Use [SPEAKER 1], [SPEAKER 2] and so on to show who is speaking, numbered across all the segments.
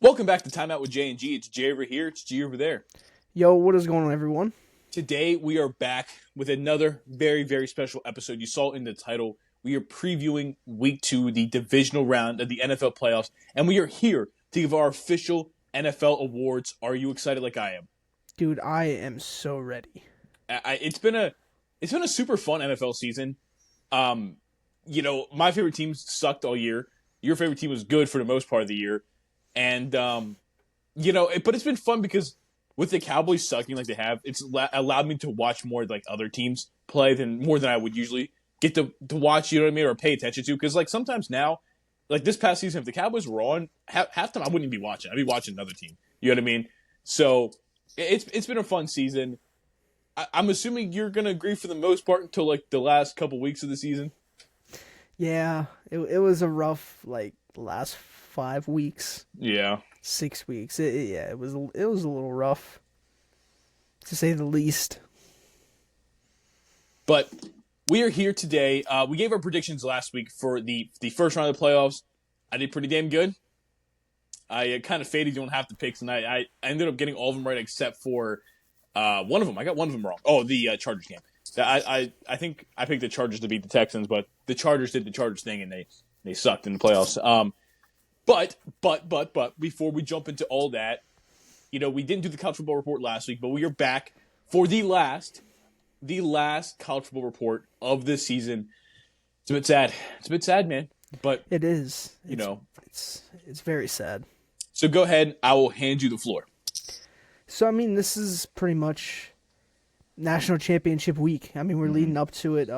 [SPEAKER 1] Welcome back to Timeout with J and G. It's J over here. It's G over there.
[SPEAKER 2] Yo, what is going on, everyone?
[SPEAKER 1] Today we are back with another very, very special episode. You saw in the title, we are previewing Week 2, the divisional round of the NFL playoffs, and we are here to give our official NFL awards. Are you excited like I am?
[SPEAKER 2] Dude, I am so ready.
[SPEAKER 1] It's been a super fun NFL season. My favorite teams sucked all year. Your favorite team was good for the most part of the year. And, but it's been fun because with the Cowboys sucking like they have, it's allowed me to watch more like other teams play more than I would usually get to watch, you know what I mean, or pay attention to. Because like sometimes now, like this past season, if the Cowboys were on, half time I wouldn't even be watching. I'd be watching another team. You know what I mean? So it's been a fun season. I'm assuming you're gonna agree for the most part until like the last couple weeks of the season.
[SPEAKER 2] Yeah, it was a rough last 5 weeks.
[SPEAKER 1] Yeah,
[SPEAKER 2] 6 weeks. It was a little rough, to say the least.
[SPEAKER 1] But we are here today. We gave our predictions last week for the first round of the playoffs. I did pretty damn good. I kind of faded on half the picks, and I ended up getting all of them right except for one of them. I got one of them wrong. Oh, the Chargers game. I think I picked the Chargers to beat the Texans, but the Chargers did the Chargers thing, and they sucked in the playoffs. But before we jump into all that, we didn't do the college football report last week, but we are back for the last college football report of this season. It's a bit sad. It's a bit sad, man. But
[SPEAKER 2] it is.
[SPEAKER 1] It's
[SPEAKER 2] very sad.
[SPEAKER 1] So go ahead. I will hand you the floor.
[SPEAKER 2] So, I mean, this is pretty much national championship week. I mean, we're leading up to it.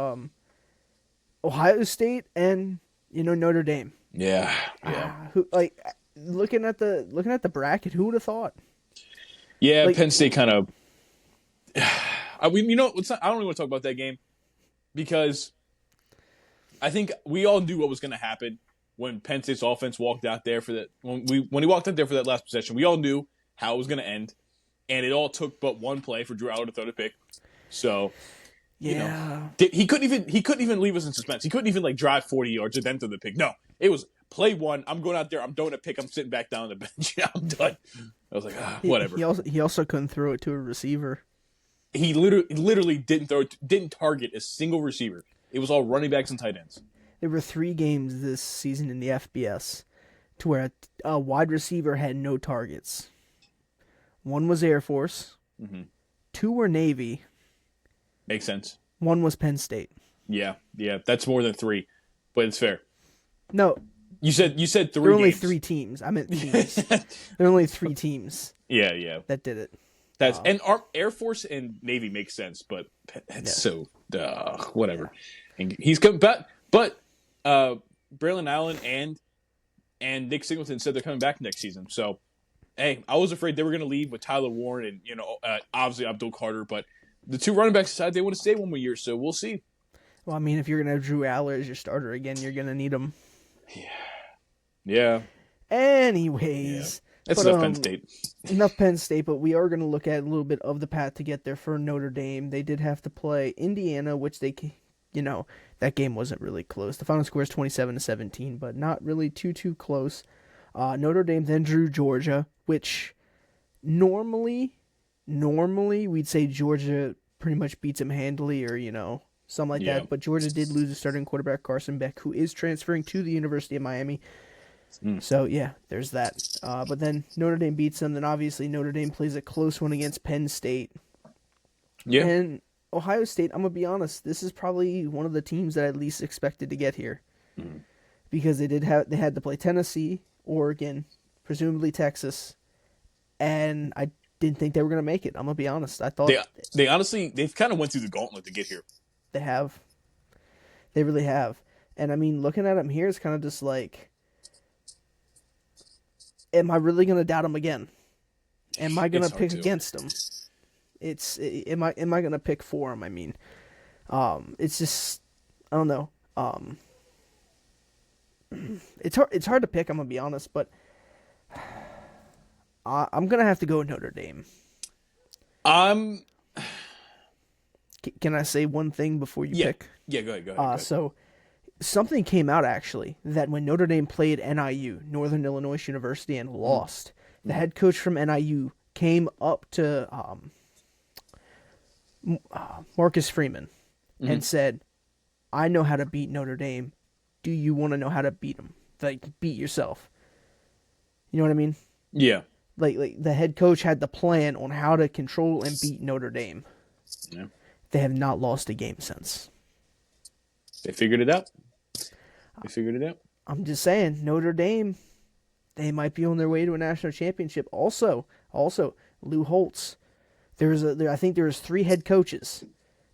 [SPEAKER 2] Ohio State and, Notre Dame.
[SPEAKER 1] Yeah.
[SPEAKER 2] Looking at the bracket, who would have thought?
[SPEAKER 1] Yeah, Penn State kind of. I don't really want to talk about that game because I think we all knew what was going to happen when Penn State's offense walked out there for that. When he walked out there for that last possession, we all knew how it was going to end, and it all took but one play for Drew Allar to throw the pick. So.
[SPEAKER 2] Yeah,
[SPEAKER 1] he couldn't even leave us in suspense. He couldn't even drive 40 yards and then throw the pick. No, it was play one. I'm going out there. I'm throwing a pick. I'm sitting back down on the bench. I'm done. I was like, whatever.
[SPEAKER 2] He also couldn't throw it to a receiver.
[SPEAKER 1] He literally didn't target a single receiver. It was all running backs and tight ends.
[SPEAKER 2] There were 3 games this season in the FBS to where a wide receiver had no targets. 1 was Air Force. Mm-hmm. 2 were Navy.
[SPEAKER 1] Makes sense.
[SPEAKER 2] 1 was Penn State.
[SPEAKER 1] Yeah, that's more than 3, but it's fair.
[SPEAKER 2] No,
[SPEAKER 1] you said 3.
[SPEAKER 2] There were only 3 teams. I meant teams. There were only 3 teams.
[SPEAKER 1] Yeah.
[SPEAKER 2] That did it.
[SPEAKER 1] And our Air Force and Navy makes sense, but that's so whatever. And he's coming back, but Braylon Allen and Nick Singleton said they're coming back next season. So, hey, I was afraid they were going to leave with Tyler Warren and obviously Abdul Carter, but. The 2 running backs decided they want to stay one more year, so we'll see.
[SPEAKER 2] Well, I mean, if you're going to have Drew Allar as your starter again, you're going to need him.
[SPEAKER 1] Yeah.
[SPEAKER 2] Anyways.
[SPEAKER 1] Yeah. That's enough Penn State.
[SPEAKER 2] Enough Penn State, but we are going to look at a little bit of the path to get there for Notre Dame. They did have to play Indiana, which they, that game wasn't really close. The final score is 27-17, but not really too close. Notre Dame then drew Georgia, which normally we'd say Georgia pretty much beats them handily or, something like that. But Georgia did lose a starting quarterback, Carson Beck, who is transferring to the University of Miami. So, yeah, there's that. But then Notre Dame beats them. Then, obviously, Notre Dame plays a close one against Penn State.
[SPEAKER 1] Yeah.
[SPEAKER 2] And Ohio State, I'm going to be honest, this is probably one of the teams that I least expected to get here. Because they had to play Tennessee, Oregon, presumably Texas, and I didn't think they were going to make it. I'm going to be honest. I thought
[SPEAKER 1] they've kind of went through the gauntlet to get here.
[SPEAKER 2] They have. They really have. And I mean, looking at them here, it's kind of just like, am I really going to doubt them again? Am I going to pick against them? Am I going to pick for them? I mean, it's just, I don't know. It's hard to pick, I'm going to be honest, but I'm going to have to go with Notre Dame. Can I say one thing before you pick?
[SPEAKER 1] Yeah, go ahead.
[SPEAKER 2] So something came out, actually, that when Notre Dame played NIU, Northern Illinois University, and lost, The head coach from NIU came up to Marcus Freeman and said, I know how to beat Notre Dame. Do you want to know how to beat them? Like, beat yourself. You know what I mean?
[SPEAKER 1] Yeah.
[SPEAKER 2] Like the head coach had the plan on how to control and beat Notre Dame.
[SPEAKER 1] Yeah.
[SPEAKER 2] They have not lost a game since.
[SPEAKER 1] They figured it out.
[SPEAKER 2] I'm just saying, Notre Dame, they might be on their way to a national championship. Also, Lou Holtz. I think there was 3 head coaches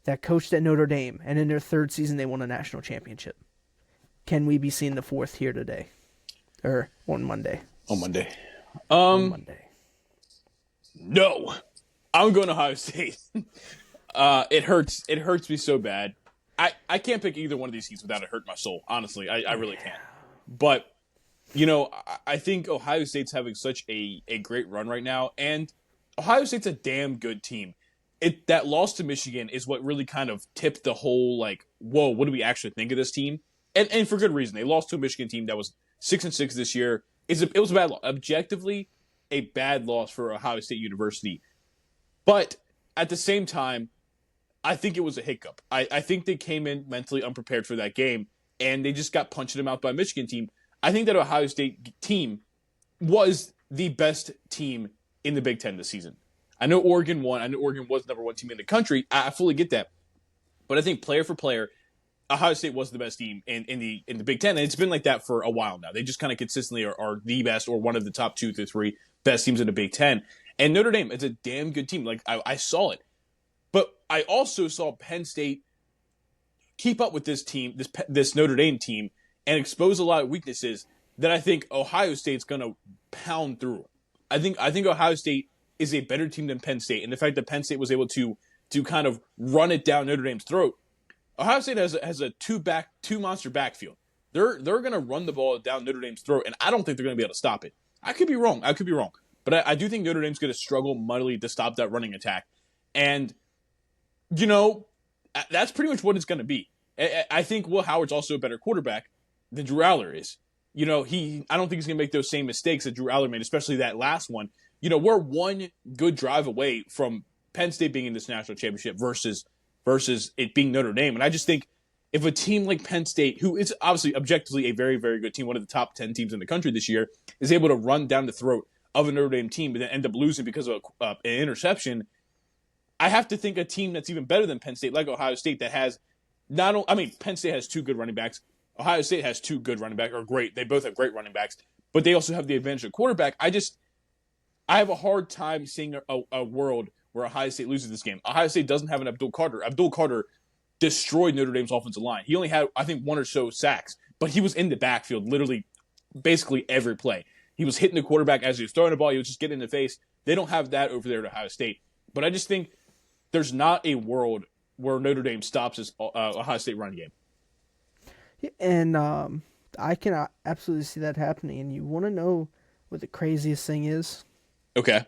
[SPEAKER 2] that coached at Notre Dame, and in their 3rd season they won a national championship. Can we be seeing the 4th here today, or on Monday?
[SPEAKER 1] On Monday.
[SPEAKER 2] On Monday.
[SPEAKER 1] No, I'm going to Ohio State. It hurts. It hurts me so bad. I can't pick either one of these teams without it hurting my soul. Honestly, I really can't. But, I think Ohio State's having such a great run right now, and Ohio State's a damn good team. That loss to Michigan is what really kind of tipped the whole, whoa, what do we actually think of this team? And for good reason. They lost to a Michigan team that was 6-6 this year. It was a bad loss. Objectively, a bad loss for Ohio State University. But at the same time, I think it was a hiccup. I think they came in mentally unprepared for that game, and they just got punched in the mouth by a Michigan team. I think that Ohio State team was the best team in the Big Ten this season. I know Oregon won. I know Oregon was the number 1 team in the country. I fully get that. But I think player for player, Ohio State was the best team in the Big Ten, and it's been like that for a while now. They just kind of consistently are the best or one of the top 2 to 3 best teams in the Big Ten. And Notre Dame is a damn good team. I saw it. But I also saw Penn State keep up with this team, this Notre Dame team, and expose a lot of weaknesses that I think Ohio State's going to pound through. I think Ohio State is a better team than Penn State, and the fact that Penn State was able to kind of run it down Notre Dame's throat. Ohio State has a two monster backfield. They're going to run the ball down Notre Dame's throat, and I don't think they're going to be able to stop it. I could be wrong, but I do think Notre Dame's going to struggle mightily to stop that running attack, and that's pretty much what it's going to be. I think Will Howard's also a better quarterback than Drew Aller is. I don't think he's going to make those same mistakes that Drew Aller made, especially that last one. We're one good drive away from Penn State being in this national championship versus it being Notre Dame. And I just think if a team like Penn State, who is obviously objectively a very, very good team, one of the top 10 teams in the country this year, is able to run down the throat of a Notre Dame team but then end up losing because of an interception, I have to think a team that's even better than Penn State, like Ohio State, that has Penn State has 2 good running backs. Ohio State has 2 good running backs, or great. They both have great running backs, but they also have the advantage of quarterback. I have a hard time seeing a world where Ohio State loses this game. Ohio State doesn't have an Abdul Carter. Abdul Carter destroyed Notre Dame's offensive line. He only had, I think, 1 or so sacks, but he was in the backfield literally basically every play. He was hitting the quarterback as he was throwing the ball. He was just getting in the face. They don't have that over there at Ohio State. But I just think there's not a world where Notre Dame stops this Ohio State run game.
[SPEAKER 2] And I can absolutely see that happening. And you want to know what the craziest thing is?
[SPEAKER 1] Okay.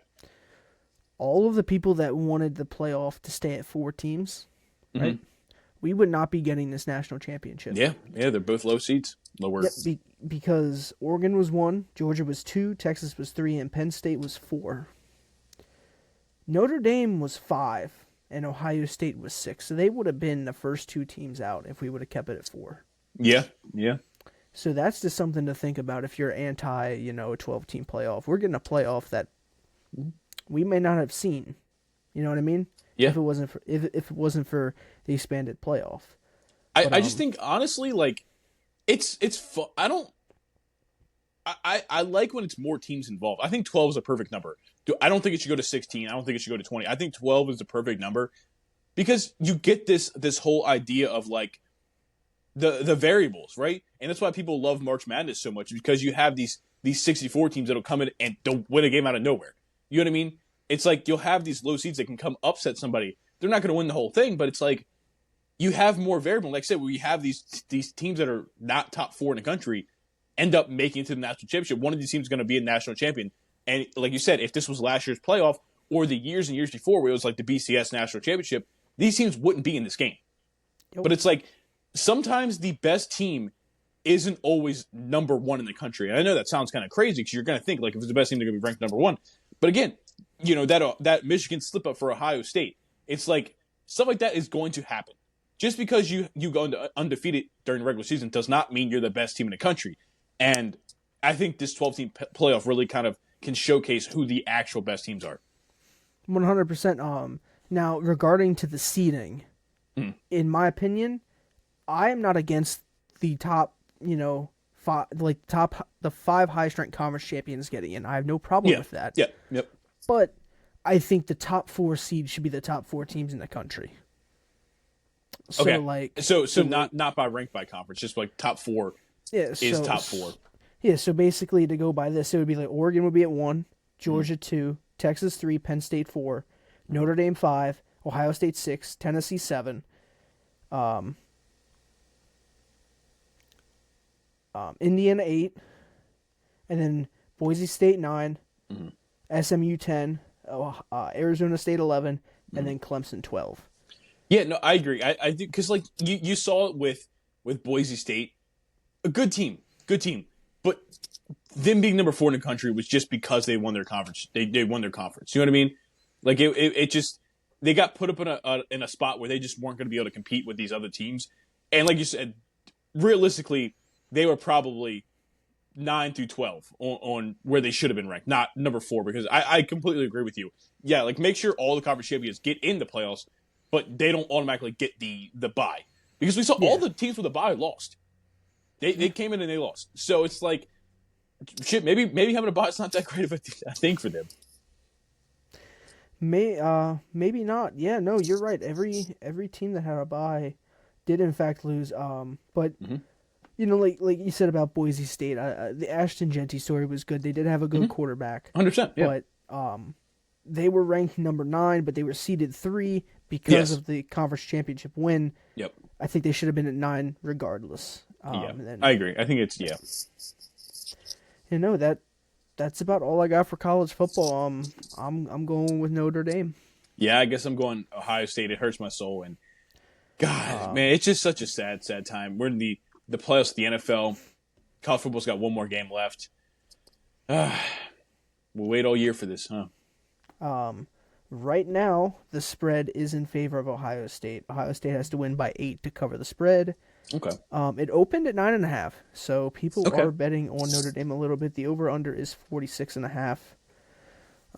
[SPEAKER 2] All of the people that wanted the playoff to stay at 4 teams, right? We would not be getting this national championship.
[SPEAKER 1] Yeah, they're both low seeds. Lower.
[SPEAKER 2] Yep, because Oregon was 1, Georgia was 2, Texas was 3, and Penn State was 4. Notre Dame was 5, and Ohio State was 6. So they would have been the first 2 teams out if we would have kept it at 4.
[SPEAKER 1] Yeah.
[SPEAKER 2] So that's just something to think about if you're anti, a 12-team playoff. We're getting a playoff that we may not have seen. You know what I mean?
[SPEAKER 1] Yeah.
[SPEAKER 2] If it wasn't for the expanded playoff.
[SPEAKER 1] I just think honestly, it's fun. I like when it's more teams involved. I think 12 is a perfect number. I don't think it should go to 16. I don't think it should go to 20. I think 12 is the perfect number because you get this whole idea of the variables, right? And that's why people love March Madness so much, because you have these 64 teams that'll come in and don't win a game out of nowhere. You know what I mean? It's like you'll have these low seeds that can come upset somebody. They're not going to win the whole thing, but it's like you have more variable. Like I said, where you have these teams that are not top 4 in the country end up making it to the national championship. One of these teams is going to be a national champion. And like you said, if this was last year's playoff or the years and years before where it was like the BCS national championship, these teams wouldn't be in this game. But it's like sometimes the best team isn't always number one in the country. And I know that sounds kind of crazy because you're going to think like if it's the best team, they're going to be ranked number one. But again, that Michigan slip up for Ohio State, it's like stuff like that is going to happen. Just because you go into undefeated during the regular season does not mean you're the best team in the country. And I think this 12-team playoff really kind of can showcase who the actual best teams are.
[SPEAKER 2] 100%. Now, regarding to the seeding, in my opinion, I am not against the top, the 5 highest ranked conference champions getting in. I have no problem with that.
[SPEAKER 1] Yeah. Yep.
[SPEAKER 2] But I think the top 4 seeds should be the top 4 teams in the country. So
[SPEAKER 1] okay. So not by rank by conference, just like top 4 is top 4.
[SPEAKER 2] Yeah, so basically to go by this, it would be like Oregon would be at 1, Georgia 2, Texas 3, Penn State 4, Notre Dame 5, Ohio State 6, Tennessee 7, Indiana 8, and then Boise State 9, SMU 10, Arizona State 11, and then Clemson 12.
[SPEAKER 1] Yeah, no, I agree. I think because like you saw it with Boise State, a good team, but them being number 4 in the country was just because they won their conference. They won their conference. You know what I mean? Like it just they got put up in a spot where they just weren't going to be able to compete with these other teams. And like you said, realistically, they were probably 9 through 12 on where they should have been ranked, not number 4. Because I completely agree with you. Yeah, like make sure all the conference champions get in the playoffs, but they don't automatically get the bye. Because we saw all the teams with the bye lost. They came in and they lost. So it's like, shit, maybe having a bye is not that great of a thing for them.
[SPEAKER 2] Maybe not. Yeah, no, you're right. Every team that had a bye did in fact lose. But like you said about Boise State, the Ashton Genty story was good. They did have a good quarterback.
[SPEAKER 1] 100%. Yeah.
[SPEAKER 2] But they were ranked number 9, but they were seeded 3 because of the conference championship win.
[SPEAKER 1] Yep.
[SPEAKER 2] I think they should have been at 9 regardless.
[SPEAKER 1] I agree. I think it's
[SPEAKER 2] that's about all I got for college football. I'm going with Notre Dame.
[SPEAKER 1] Yeah, I guess I'm going Ohio State. It hurts my soul, and God, man, it's just such a sad time. We're in the playoffs of the NFL. College football's got one more game left. We'll wait all year for this, huh?
[SPEAKER 2] Right now, the spread is in favor of Ohio State. Ohio State has to win by 8 to cover the spread.
[SPEAKER 1] Okay.
[SPEAKER 2] It opened at 9.5, so people are betting on Notre Dame a little bit. The over/under is 46.5.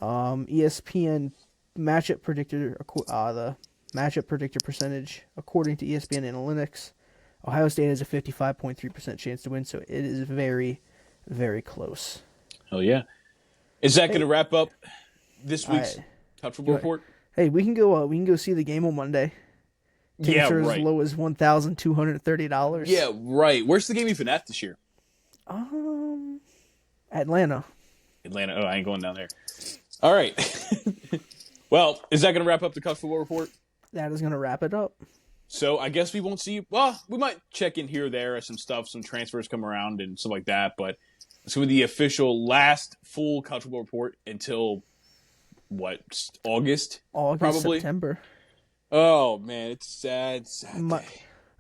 [SPEAKER 2] ESPN matchup predictor, the matchup predictor percentage, according to ESPN Analytics, Ohio State has a 55.3% chance to win, so it is very, very close.
[SPEAKER 1] Oh yeah. Is that going to wrap up this week's College Football Report?
[SPEAKER 2] Hey, we can go see the game on Monday. Tickets are as low as $1,230.
[SPEAKER 1] Yeah, right. Where's the game even at this year?
[SPEAKER 2] Atlanta.
[SPEAKER 1] Oh, I ain't going down there. All right. Well, is that going to wrap up the College Football Report?
[SPEAKER 2] That is going to wrap it up.
[SPEAKER 1] So I guess we won't see. Well, we might check in here or there as some transfers come around and stuff like that. But it's going to be the official last full College Football Report until what? August, probably
[SPEAKER 2] September.
[SPEAKER 1] Oh man, it's sad.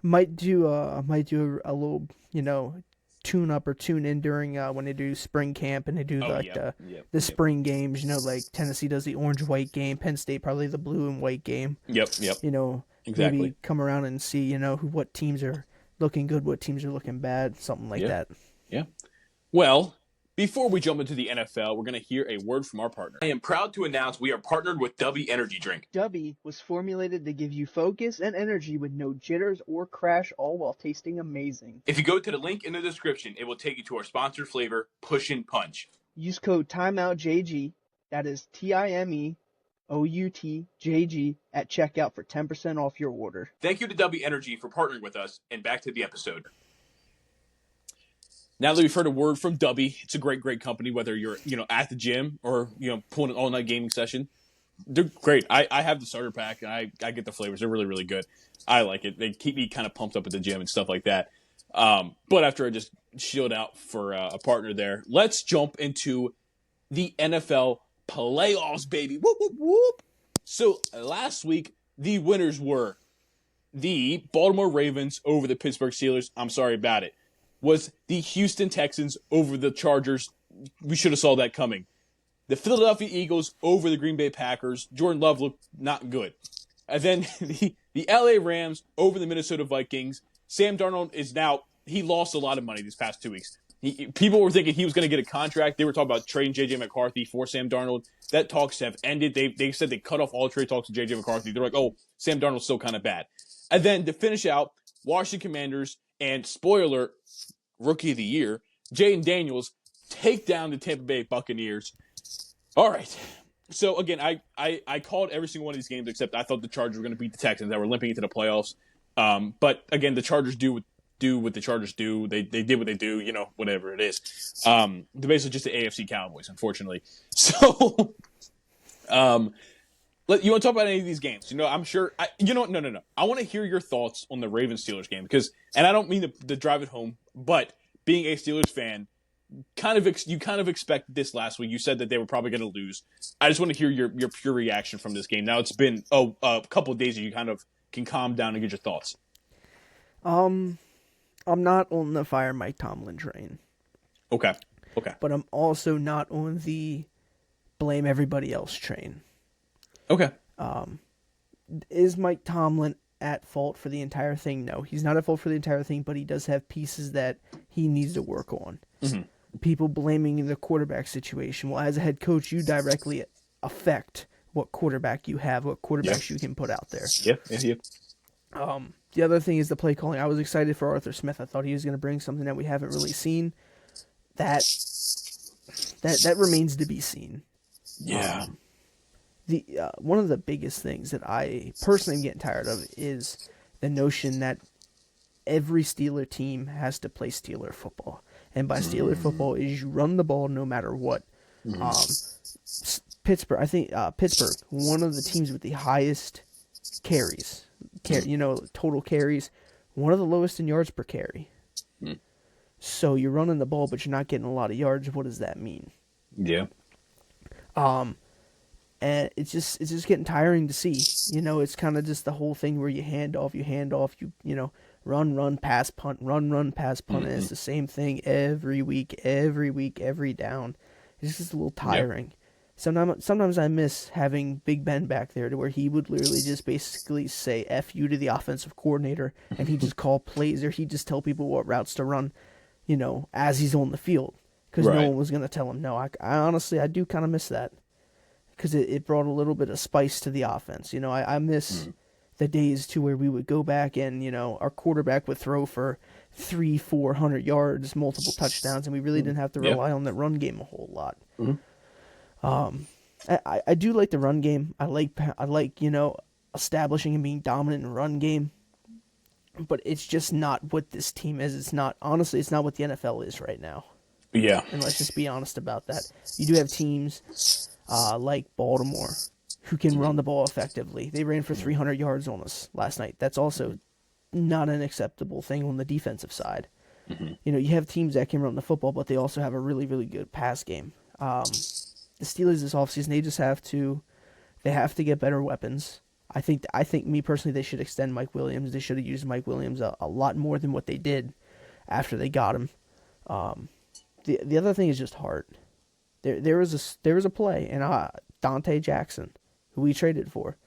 [SPEAKER 2] Might do a little tune up or tune in during when they do spring camp and they do the spring games. Like Tennessee does the orange white game, Penn State probably the blue and white game.
[SPEAKER 1] Yep.
[SPEAKER 2] Exactly. Maybe come around and see what teams are looking good, what teams are looking bad, something like that.
[SPEAKER 1] Yeah. Well, before we jump into the NFL, we're going to hear a word from our partner. I am proud to announce we are partnered with Dubby Energy Drink.
[SPEAKER 2] Dubby was formulated to give you focus and energy with no jitters or crash, all while tasting amazing.
[SPEAKER 1] If you go to the link in the description, it will take you to our sponsored flavor, Push and Punch.
[SPEAKER 2] Use code TimeoutJG, that is TimeoutJG, at checkout for 10% off your order.
[SPEAKER 1] Thank you to Dubby Energy for partnering with us, and back to the episode. Now that we've heard a word from Dubby, it's a great company, whether you're, at the gym or, pulling an all-night gaming session. They're great. I have the starter pack, and I get the flavors. They're really, really good. I like it. They keep me kind of pumped up at the gym and stuff like that. But after I just shield out for a partner there, let's jump into the NFL playoffs, baby. Whoop, whoop, whoop. So last week, the winners were the Baltimore Ravens over the Pittsburgh Steelers. I'm sorry about it. was the Houston Texans over the Chargers. We should have saw that coming. The Philadelphia Eagles over the Green Bay Packers. Jordan Love looked not good. And then the LA Rams over the Minnesota Vikings. Sam Darnold is now, he lost a lot of money these past 2 weeks. People were thinking he was going to get a contract. They were talking about trading J.J. McCarthy for Sam Darnold. That talks have ended. They said they cut off all trade talks to J.J. McCarthy. They're like, oh, Sam Darnold's still kind of bad. And then to finish out, Washington Commanders and, spoiler, Rookie of the Year, Jaden Daniels take down the Tampa Bay Buccaneers. All right. So, again, I called every single one of these games except I thought the Chargers were going to beat the Texans that were limping into the playoffs. But, again, the Chargers do what the Chargers do. They did what they do, whatever it is. They're basically just the AFC Cowboys, unfortunately. So, you want to talk about any of these games? I'm sure. No. I want to hear your thoughts on the Ravens-Steelers game and I don't mean to drive it home, but being a Steelers fan, you kind of expected this last week. You said that they were probably going to lose. I just want to hear your pure reaction from this game. Now it's been a couple of days that you kind of can calm down and get your thoughts.
[SPEAKER 2] I'm not on the fire Mike Tomlin train.
[SPEAKER 1] Okay.
[SPEAKER 2] But I'm also not on the blame everybody else train.
[SPEAKER 1] Okay.
[SPEAKER 2] Is Mike Tomlin at fault for the entire thing? No, he's not at fault for the entire thing, but he does have pieces that he needs to work on.
[SPEAKER 1] Mm-hmm.
[SPEAKER 2] People blaming the quarterback situation. Well, as a head coach, you directly affect what quarterback you have, what quarterbacks you can put out there.
[SPEAKER 1] Yep.
[SPEAKER 2] The other thing is the play calling. I was excited for Arthur Smith. I thought he was going to bring something that we haven't really seen. That remains to be seen.
[SPEAKER 1] Yeah.
[SPEAKER 2] One of the biggest things that I personally am getting tired of is the notion that every Steeler team has to play Steeler football. And by Steeler football is you run the ball no matter what. Pittsburgh, Pittsburgh, one of the teams with the highest carries, total carries, one of the lowest in yards per carry. So you're running the ball, but you're not getting a lot of yards. What does that mean?
[SPEAKER 1] Yeah.
[SPEAKER 2] And it's just getting tiring to see. It's kind of just the whole thing where you hand off, run, pass, punt, run, pass, punt. And it's the same thing every week, every down. It's just a little tiring. Yep. Sometimes I miss having Big Ben back there to where he would literally just basically say F you to the offensive coordinator and he'd just call plays or he'd just tell people what routes to run, as he's on the field. Because no one was going to tell him no. I honestly, I do kind of miss that. Because it brought a little bit of spice to the offense. I miss the days to where we would go back and, our quarterback would throw for 300-400 yards, multiple touchdowns, and we really didn't have to rely on that run game a whole lot. I do like the run game. I like establishing and being dominant in the run game. But it's just not what this team is. It's not what the NFL is right now.
[SPEAKER 1] Yeah.
[SPEAKER 2] And let's just be honest about that. You do have teams like Baltimore, who can run the ball effectively. They ran for 300 yards on us last night. That's also not an acceptable thing on the defensive side. You have teams that can run the football, but they also have a really, really good pass game. The Steelers this offseason, they have to get better weapons. I think me personally, they should extend Mike Williams. They should have used Mike Williams a lot more than what they did after they got him. The other thing is just heart. There was a play, and Dante Jackson, who we traded for,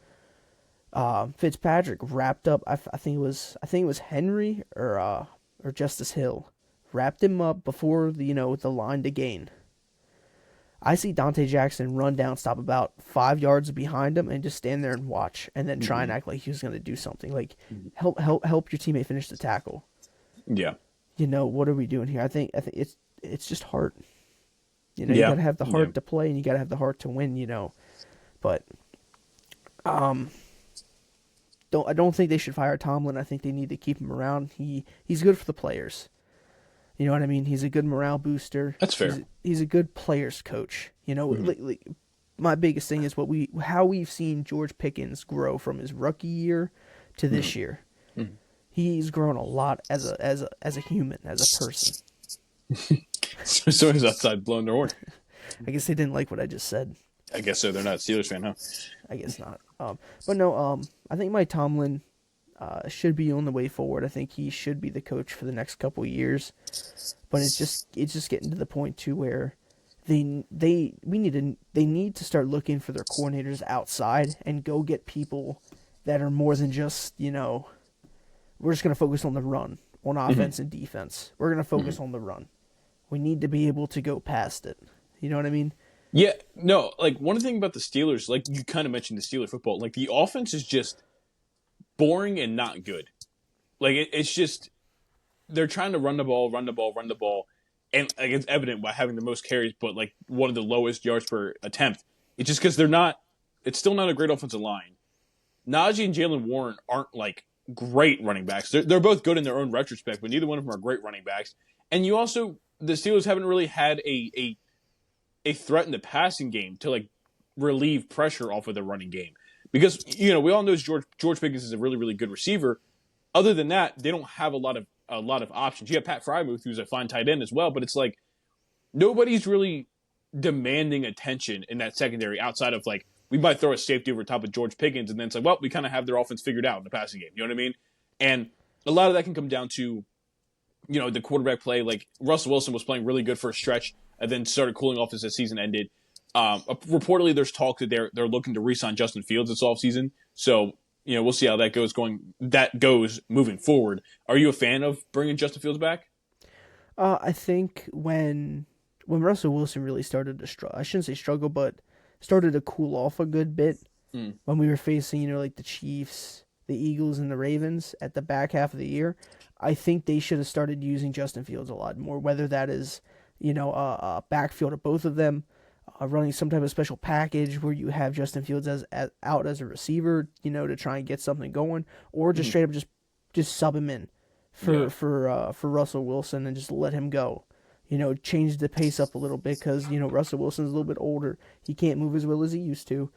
[SPEAKER 2] Fitzpatrick wrapped up. I think it was Henry or Justice Hill, wrapped him up before the line to gain. I see Dante Jackson run down, stop about 5 yards behind him, and just stand there and watch, and then try and act like he was going to do something. Like help your teammate finish the tackle.
[SPEAKER 1] Yeah.
[SPEAKER 2] What are we doing here? I think it's just heart. You gotta have the heart to play, and you gotta have the heart to win. But I don't think they should fire Tomlin. I think they need to keep him around. He's good for the players. You know what I mean? He's a good morale booster.
[SPEAKER 1] That's fair.
[SPEAKER 2] He's a good players coach. My biggest thing is how we've seen George Pickens grow from his rookie year to this year. He's grown a lot as a human, as a person.
[SPEAKER 1] So he's outside blowing their horn.
[SPEAKER 2] I guess they didn't like what I just said.
[SPEAKER 1] I guess so. They're not a Steelers fan, huh?
[SPEAKER 2] I guess not. But no. I think Mike Tomlin. should be on the way forward. I think he should be the coach for the next couple of years. But it's just getting to the point too where they need to start looking for their coordinators outside and go get people that are more than just, we're just going to focus on the run, on offense and defense. We're going to focus on the run. We need to be able to go past it. You know what I mean?
[SPEAKER 1] Yeah, no, like one thing about the Steelers, like you kind of mentioned the Steelers football, like the offense is just boring and not good. Like it's just they're trying to run the ball, and like, it's evident by having the most carries, but like one of the lowest yards per attempt. It's just because they're not. It's still not a great offensive line. Najee and Jalen Warren aren't like great running backs. They're both good in their own retrospect, but neither one of them are great running backs. And you also the Steelers haven't really had a threat in the passing game to like relieve pressure off of the running game. Because, we all know George Pickens is a really, really good receiver. Other than that, they don't have a lot of options. You have Pat Frymuth, who's a fine tight end as well, but it's like nobody's really demanding attention in that secondary outside of like we might throw a safety over top of George Pickens, and then it's like, well, we kind of have their offense figured out in the passing game. You know what I mean? And a lot of that can come down to, the quarterback play. Like Russell Wilson was playing really good for a stretch and then started cooling off as the season ended. Reportedly, there's talk that they're looking to re-sign Justin Fields this offseason. So, we'll see how that goes moving forward. Are you a fan of bringing Justin Fields back?
[SPEAKER 2] I think when Russell Wilson really started to struggle, I shouldn't say struggle, but started to cool off a good bit when we were facing, like the Chiefs, the Eagles, and the Ravens at the back half of the year. I think they should have started using Justin Fields a lot more, whether that is, a backfield of both of them, running some type of special package where you have Justin Fields out as a receiver, to try and get something going, or just straight up just sub him in for Russell Wilson and just let him go. Change the pace up a little bit because, Russell Wilson's a little bit older. He can't move as well as he used to.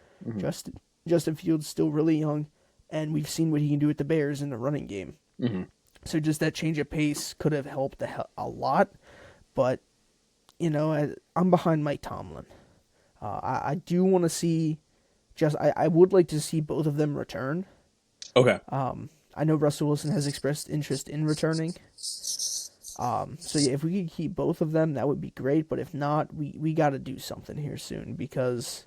[SPEAKER 2] Justin Fields still really young, and we've seen what he can do with the Bears in the running game. So just that change of pace could have helped a lot. But, I'm behind Mike Tomlin. I do want to see I would like to see both of them return.
[SPEAKER 1] Okay.
[SPEAKER 2] I know Russell Wilson has expressed interest in returning. So yeah, if we could keep both of them, that would be great. But if not, we got to do something here soon because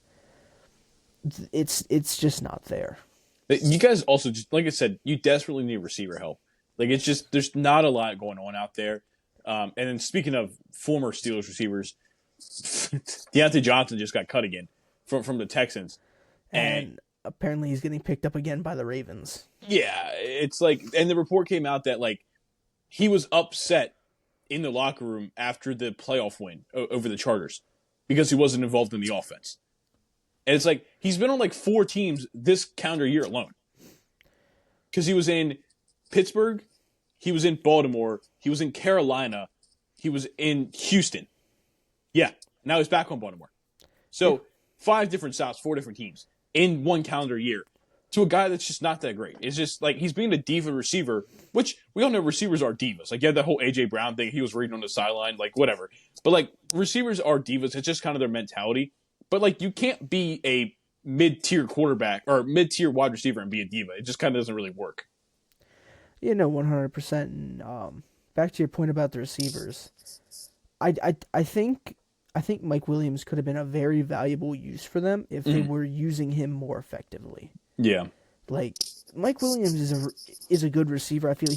[SPEAKER 2] it's just not there.
[SPEAKER 1] You guys also just like I said, you desperately need receiver help. Like it's just there's not a lot going on out there. And then speaking of former Steelers receivers, Deontay Johnson just got cut again from the Texans,
[SPEAKER 2] and apparently he's getting picked up again by the Ravens.
[SPEAKER 1] Yeah, it's like, and the report came out that like he was upset in the locker room after the playoff win over the Chargers because he wasn't involved in the offense. And it's like he's been on like 4 teams this calendar year alone. Because he was in Pittsburgh, he was in Baltimore, he was in Carolina, he was in Houston. Yeah, now he's back on Baltimore. So 5 different stops, 4 different teams in one calendar year to a guy that's just not that great. It's just like he's being a diva receiver, which we all know receivers are divas. Like, you had that whole A.J. Brown thing. He was reading on the sideline, like, whatever. But, like, receivers are divas. It's just kind of their mentality. But, like, you can't be a mid-tier quarterback or mid-tier wide receiver and be a diva. It just kind of doesn't really work.
[SPEAKER 2] Yeah, no, 100%. And back to your point about the receivers, I think Mike Williams could have been a very valuable use for them if they were using him more effectively.
[SPEAKER 1] Yeah.
[SPEAKER 2] Like, Mike Williams is a good receiver. I feel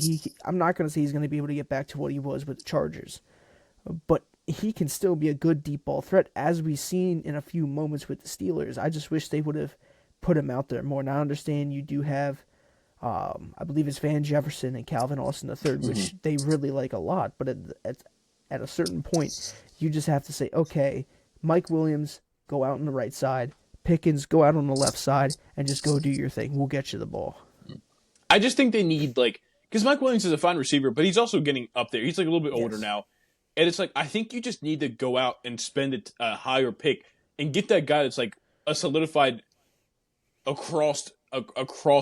[SPEAKER 2] I'm not going to say he's going to be able to get back to what he was with the Chargers, but he can still be a good deep ball threat, as we've seen in a few moments with the Steelers. I just wish they would have put him out there more. Now, I understand you do have, I believe it's Van Jefferson and Calvin Austin III, which they really like a lot, but at a certain point, you just have to say, okay, Mike Williams, go out on the right side, Pickens, go out on the left side, and just go do your thing. We'll get you the ball.
[SPEAKER 1] I just think they need, like, because Mike Williams is a fine receiver, but he's also getting up there. He's like a little bit older now. And it's like, I think you just need to go out and spend a higher pick and get that guy that's like a solidified across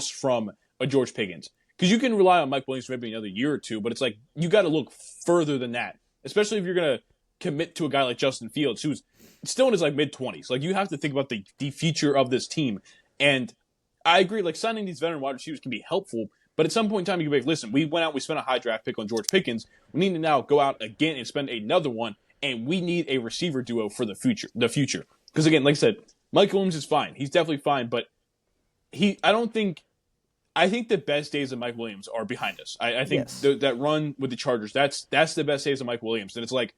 [SPEAKER 1] from a George Pickens. Because you can rely on Mike Williams for maybe another year or two, but it's like, you got to look further than that. Especially if you're going to commit to a guy like Justin Fields, who's still in his like mid-20s. Like, you have to think about the future of this team. And I agree. Like signing these veteran wide receivers can be helpful, but at some point in time, you can be like, listen, we went out, we spent a high draft pick on George Pickens. We need to now go out again and spend another one, and we need a receiver duo for the future. Because again, like I said, Mike Williams is fine. He's definitely fine, but I think the best days of Mike Williams are behind us. I think
[SPEAKER 2] Yes.
[SPEAKER 1] that run with the Chargers, that's the best days of Mike Williams. And it's like,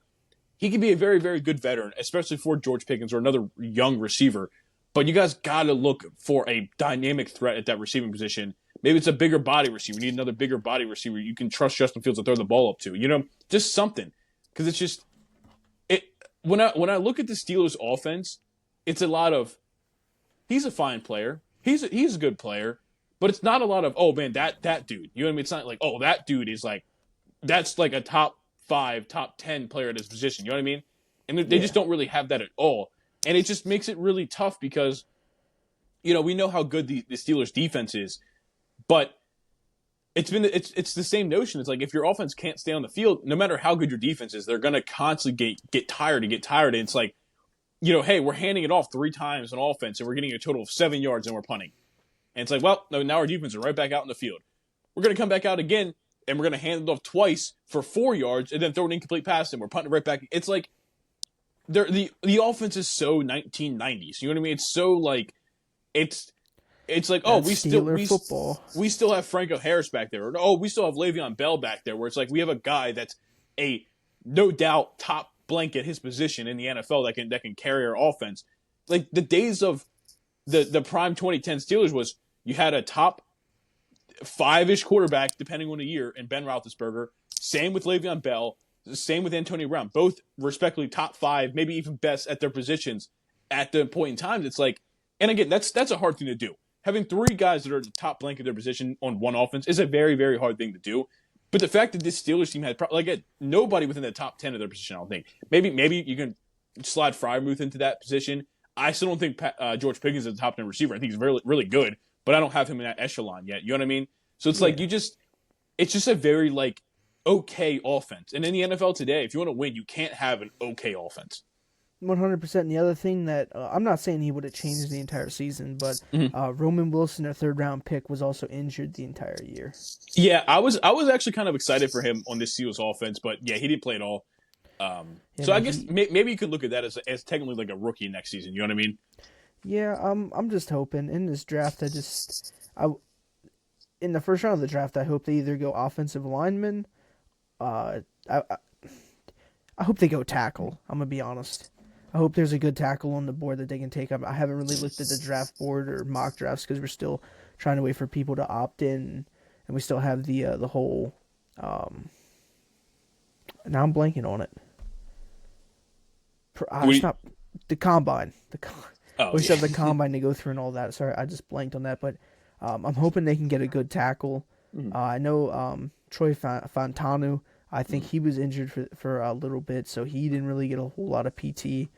[SPEAKER 1] he could be a very, very good veteran, especially for George Pickens or another young receiver. But you guys got to look for a dynamic threat at that receiving position. Maybe it's a bigger body receiver. You need another bigger body receiver you can trust Justin Fields to throw the ball up to. Just something. Because it's just when I look at the Steelers' offense, it's a lot of he's a fine player. He's a good player, but it's not a lot of oh man that dude. You know what I mean? It's not like oh that dude is like that's like a top 5, top 10 player at his position. You know what I mean? And they just don't really have that at all. And it just makes it really tough because, we know how good the Steelers' defense is, but it's the same notion. It's like if your offense can't stay on the field, no matter how good your defense is, they're going to constantly get tired. And it's like, hey, we're handing it off 3 times on offense and we're getting a total of 7 yards and we're punting. And it's like, well, no, now our defense is right back out in the field. We're going to come back out again and we're going to hand it off twice for 4 yards and then throw an incomplete pass and we're punting it right back. It's like, the offense is so 1990s. You know what I mean? It's so like it's like we still have Franco Harris back there, or we still have Le'Veon Bell back there. Where it's like we have a guy that's a no doubt top blank at his position in the NFL that can carry our offense. Like the days of the prime 2010 Steelers was you had a top 5-ish quarterback depending on the year in Ben Roethlisberger. Same with Le'Veon Bell. Same with Antonio Brown, both respectively top 5, maybe even best at their positions at the point in time. It's like, and again, that's a hard thing to do. Having 3 guys that are the top blank at their position on one offense is a very, very hard thing to do. But the fact that this Steelers team had nobody within the top 10 of their position, I don't think. Maybe you can slide Freiermuth into that position. I still don't think George Pickens is the top 10 receiver. I think he's really, really good, but I don't have him in that echelon yet. You know what I mean? So it's like it's just a very like okay offense. And in the NFL today, if you want to win, you can't have an okay offense.
[SPEAKER 2] 100%. And the other thing that I'm not saying he would have changed the entire season, but Roman Wilson, their 3rd-round pick, was also injured the entire year.
[SPEAKER 1] Yeah, I was actually kind of excited for him on this Steelers offense, but yeah, he didn't play at all. So I guess maybe you could look at that as technically like a rookie next season. You know what I mean?
[SPEAKER 2] Yeah, I'm just hoping in this draft. In the first round of the draft, I hope they either go offensive lineman. I hope they go tackle. I'm gonna be honest. I hope there's a good tackle on the board that they can take up. I haven't really looked at the draft board or mock drafts because we're still trying to wait for people to opt in, and we still have the whole. Now I'm blanking on it. It's not the combine. We still have the combine to go through and all that. Sorry, I just blanked on that, but I'm hoping they can get a good tackle. I know Troy Fontanu. I think he was injured for a little bit, so he didn't really get a whole lot of PT.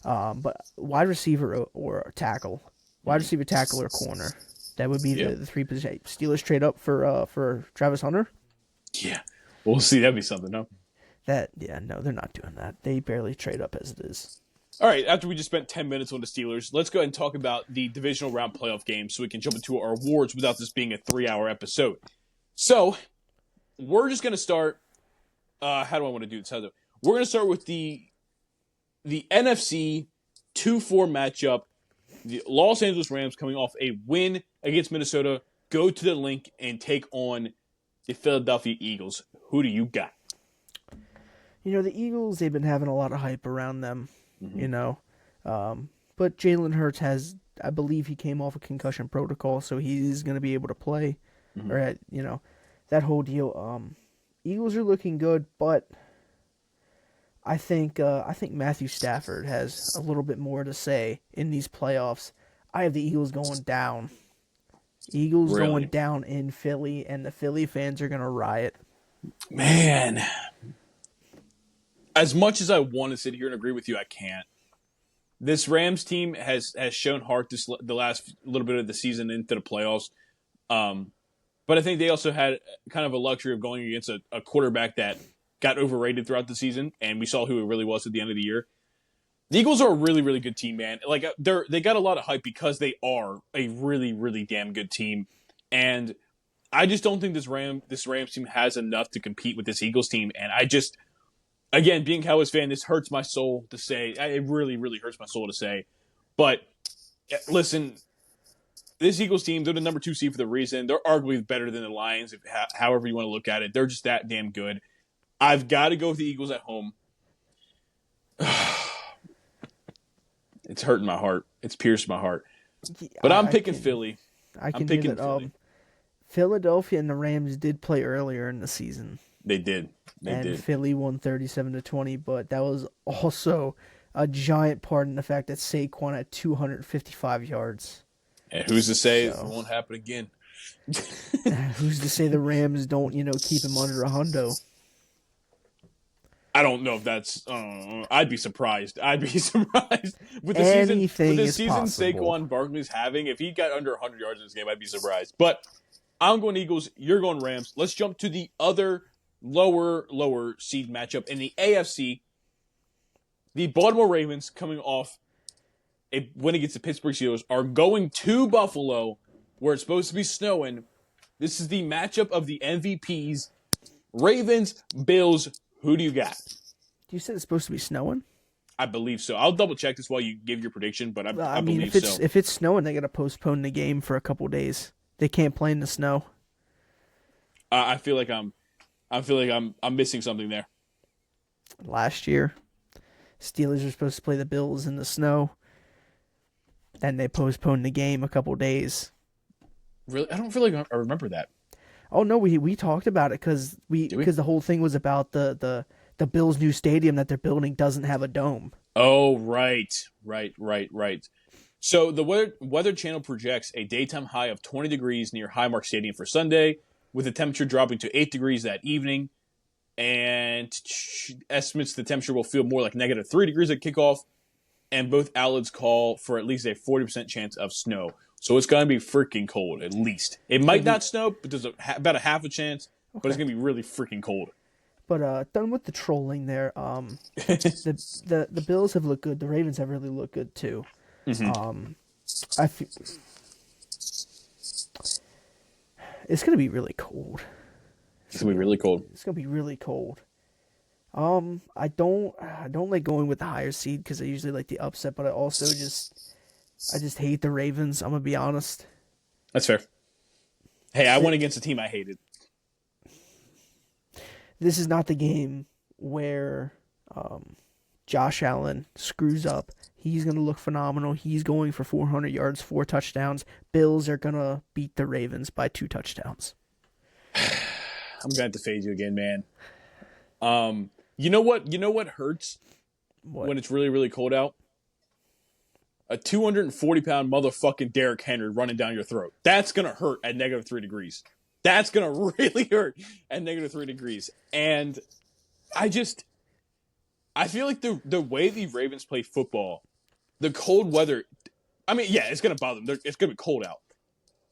[SPEAKER 2] But wide receiver or tackle, wide receiver, tackle, or corner. That would be the 3 positions. Steelers trade up for Travis Hunter.
[SPEAKER 1] Yeah, we'll see. That'd be something, no?
[SPEAKER 2] No, they're not doing that. They barely trade up as it is.
[SPEAKER 1] All right, after we just spent 10 minutes on the Steelers, let's go ahead and talk about the divisional round playoff game so we can jump into our awards without this being a 3-hour episode. So, we're just going to start. How do I want to do this? We're going to start with the NFC 2-4 matchup. The Los Angeles Rams coming off a win against Minnesota, go to the link and take on the Philadelphia Eagles. Who do you got?
[SPEAKER 2] The Eagles, they've been having a lot of hype around them, but Jalen Hurts I believe he came off a concussion protocol, so he's going to be able to play. Or, that whole deal. Eagles are looking good, but I think Matthew Stafford has a little bit more to say in these playoffs. I have the Eagles going down. Going down in Philly, and the Philly fans are going to riot.
[SPEAKER 1] Man. As much as I want to sit here and agree with you, I can't. This Rams team has shown heart the last little bit of the season into the playoffs. But I think they also had kind of a luxury of going against a quarterback that got overrated throughout the season, and we saw who it really was at the end of the year. The Eagles are a really, really good team, man. Like they got a lot of hype because they are a really, really damn good team, and I just don't think this Rams team has enough to compete with this Eagles team. And I just, again, being a Cowboys fan, this hurts my soul to say. It really, really hurts my soul to say. But listen, this Eagles team, they're the number 2 seed for the reason. They're arguably better than the Lions, however you want to look at it. They're just that damn good. I've got to go with the Eagles at home. It's hurting my heart. It's pierced my heart. But I'm picking Philly.
[SPEAKER 2] I'm picking Philly. Philadelphia and the Rams did play earlier in the season.
[SPEAKER 1] They did.
[SPEAKER 2] And Philly won 37-20, but that was also a giant part in the fact that Saquon had 255 yards.
[SPEAKER 1] And who's to say it won't happen again?
[SPEAKER 2] Who's to say the Rams don't, keep him under a hundo?
[SPEAKER 1] I don't know if that's. I'd be surprised. With the season Saquon Barkley's having. If he got under 100 yards in this game, I'd be surprised. But I'm going Eagles. You're going Rams. Let's jump to the other lower seed matchup in the AFC. The Baltimore Ravens, coming off a win against the Pittsburgh Steelers, are going to Buffalo, where it's supposed to be snowing. This is the matchup of the MVPs. Ravens, Bills. Who do you got?
[SPEAKER 2] You said it's supposed to be snowing?
[SPEAKER 1] I believe so. I'll double check this while you give your prediction, but I believe so.
[SPEAKER 2] If it's snowing, they got to postpone the game for a couple days. They can't play in the snow.
[SPEAKER 1] I feel like I'm missing something there.
[SPEAKER 2] Last year, Steelers were supposed to play the Bills in the snow. Then they postponed the game a couple days.
[SPEAKER 1] Really, I don't feel like I remember that.
[SPEAKER 2] Oh no, we talked about it because the whole thing was about the Bills' new stadium that they're building doesn't have a dome.
[SPEAKER 1] Oh right. So the Weather Channel projects a daytime high of 20 degrees near Highmark Stadium for Sunday, with the temperature dropping to 8 degrees that evening, and estimates the temperature will feel more like -3 degrees at kickoff, and both outlets call for at least a 40% chance of snow. So it's going to be freaking cold, at least. It might not snow, but there's about a half a chance, but it's going to be really freaking cold.
[SPEAKER 2] But done with the trolling there. The Bills have looked good. The Ravens have really looked good, too.
[SPEAKER 1] Mm-hmm.
[SPEAKER 2] It's going to be really cold.
[SPEAKER 1] It's going to be really cold.
[SPEAKER 2] It's going to be really cold. I don't like going with the higher seed because I usually like the upset, but I also just hate the Ravens. I'm going to be honest.
[SPEAKER 1] That's fair. Hey, I went against a team I hated.
[SPEAKER 2] This is not the game where Josh Allen screws up. He's going to look phenomenal. He's going for 400 yards, 4 touchdowns. Bills are going to beat the Ravens by 2 touchdowns.
[SPEAKER 1] I'm going to have to fade you again, man. You know what hurts when it's really, really cold out? A 240-pound motherfucking Derrick Henry running down your throat. That's going to hurt at -3 degrees. That's going to really hurt at -3 degrees. And I feel like the way the Ravens play football, the cold weather, I mean, yeah, it's going to bother them. It's going to be cold out.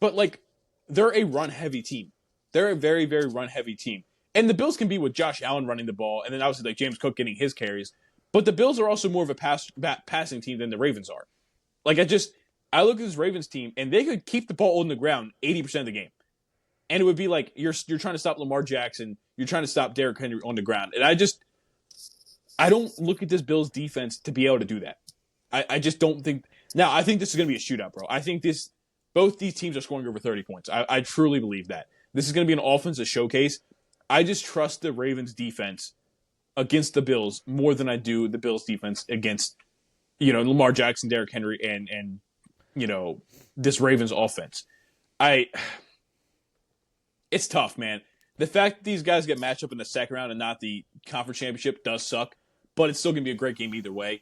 [SPEAKER 1] But, like, they're a run-heavy team. They're a very, very run-heavy team. And the Bills can be with Josh Allen running the ball, and then obviously like James Cook getting his carries. But the Bills are also more of a passing team than the Ravens are. Like I look at this Ravens team, and they could keep the ball on the ground 80% of the game, and it would be like you're trying to stop Lamar Jackson, you're trying to stop Derrick Henry on the ground, and I don't look at this Bills defense to be able to do that. I just don't think. Now I think this is going to be a shootout, bro. I think both these teams are scoring over 30 points. I truly believe that this is going to be an offensive showcase. I just trust the Ravens defense against the Bills more than I do the Bills defense against, Lamar Jackson, Derrick Henry, and this Ravens offense. It's tough, man. The fact that these guys get matched up in the second round and not the conference championship does suck, but it's still going to be a great game either way.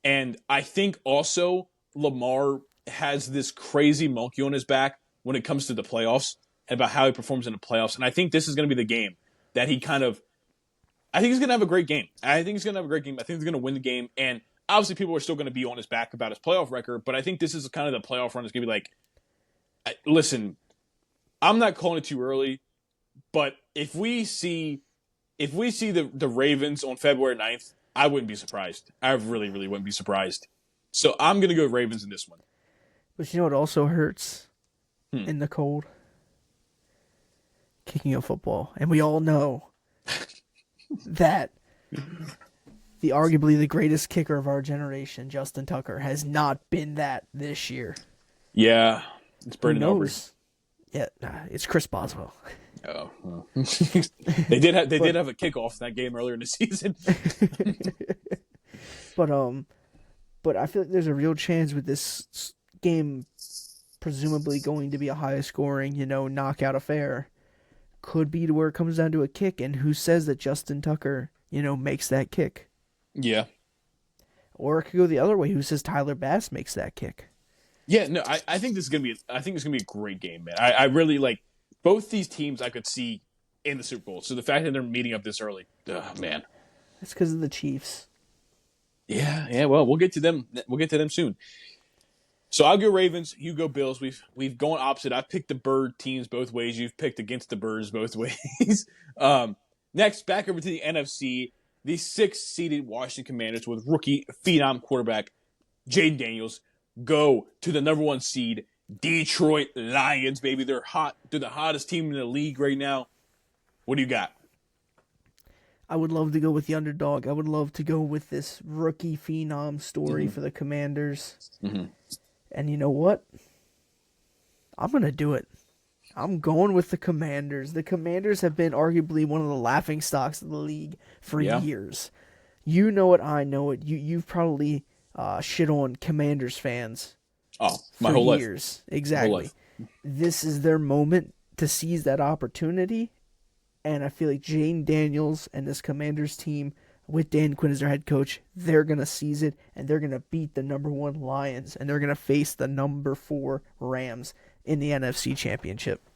[SPEAKER 1] And I think also Lamar has this crazy monkey on his back when it comes to the playoffs, about how he performs in the playoffs. And I think this is going to be the game that I think he's going to have a great game. I think he's going to win the game. And obviously people are still going to be on his back about his playoff record, but I think this is kind of the playoff run. It's going to be like, listen, I'm not calling it too early, but if we see the Ravens on February 9th I wouldn't be surprised. I really, really wouldn't be surprised. So I'm going to go Ravens in this one.
[SPEAKER 2] But you know what also hurts
[SPEAKER 1] Hmm.
[SPEAKER 2] in the cold? Kicking a football. And we all know that arguably the greatest kicker of our generation, Justin Tucker, has not been that this year.
[SPEAKER 1] Yeah, it's
[SPEAKER 2] Who
[SPEAKER 1] Brandon Aubrey.
[SPEAKER 2] knows? Yeah, it's Chris Boswell.
[SPEAKER 1] Oh, well. They did
[SPEAKER 2] But-
[SPEAKER 1] have a kickoff in that game earlier in the season.
[SPEAKER 2] But I feel like there's a real chance with this game presumably going to be a high scoring, knockout affair. Could be to where it comes down to a kick, and who says that Justin Tucker, makes that kick?
[SPEAKER 1] Yeah.
[SPEAKER 2] Or it could go the other way. Who says Tyler Bass makes that kick?
[SPEAKER 1] Yeah, no, I think this is gonna be. I think it's gonna be a great game, man. I really like both these teams. I could see in the Super Bowl. So the fact that they're meeting up this early, man.
[SPEAKER 2] It's because of the Chiefs.
[SPEAKER 1] Yeah. Well, we'll get to them. We'll get to them soon. So I'll go Ravens. You go Bills. We've gone opposite. I've picked the Bird teams both ways. You've picked against the Birds both ways. Next, back over to the NFC. The 6th-seeded Washington Commanders with rookie phenom quarterback Jaden Daniels go to the number 1 seed Detroit Lions. Baby, they're hot. They're the hottest team in the league right now. What do you got?
[SPEAKER 2] I would love to go with the underdog. I would love to go with this rookie phenom story for the Commanders.
[SPEAKER 1] Mm-hmm.
[SPEAKER 2] And you know what? I'm going to do it. I'm going with the Commanders. The Commanders have been arguably one of the laughing stocks of the league for years. You know it, I know it. You've probably shit on Commanders fans
[SPEAKER 1] my
[SPEAKER 2] for
[SPEAKER 1] whole
[SPEAKER 2] years.
[SPEAKER 1] life.
[SPEAKER 2] Exactly.
[SPEAKER 1] Whole life.
[SPEAKER 2] This is their moment to seize that opportunity. And I feel like Jane Daniels and this Commanders team, with Dan Quinn as their head coach, they're going to seize it, and they're going to beat the number 1 Lions, and they're going to face the number 4 Rams in the NFC Championship.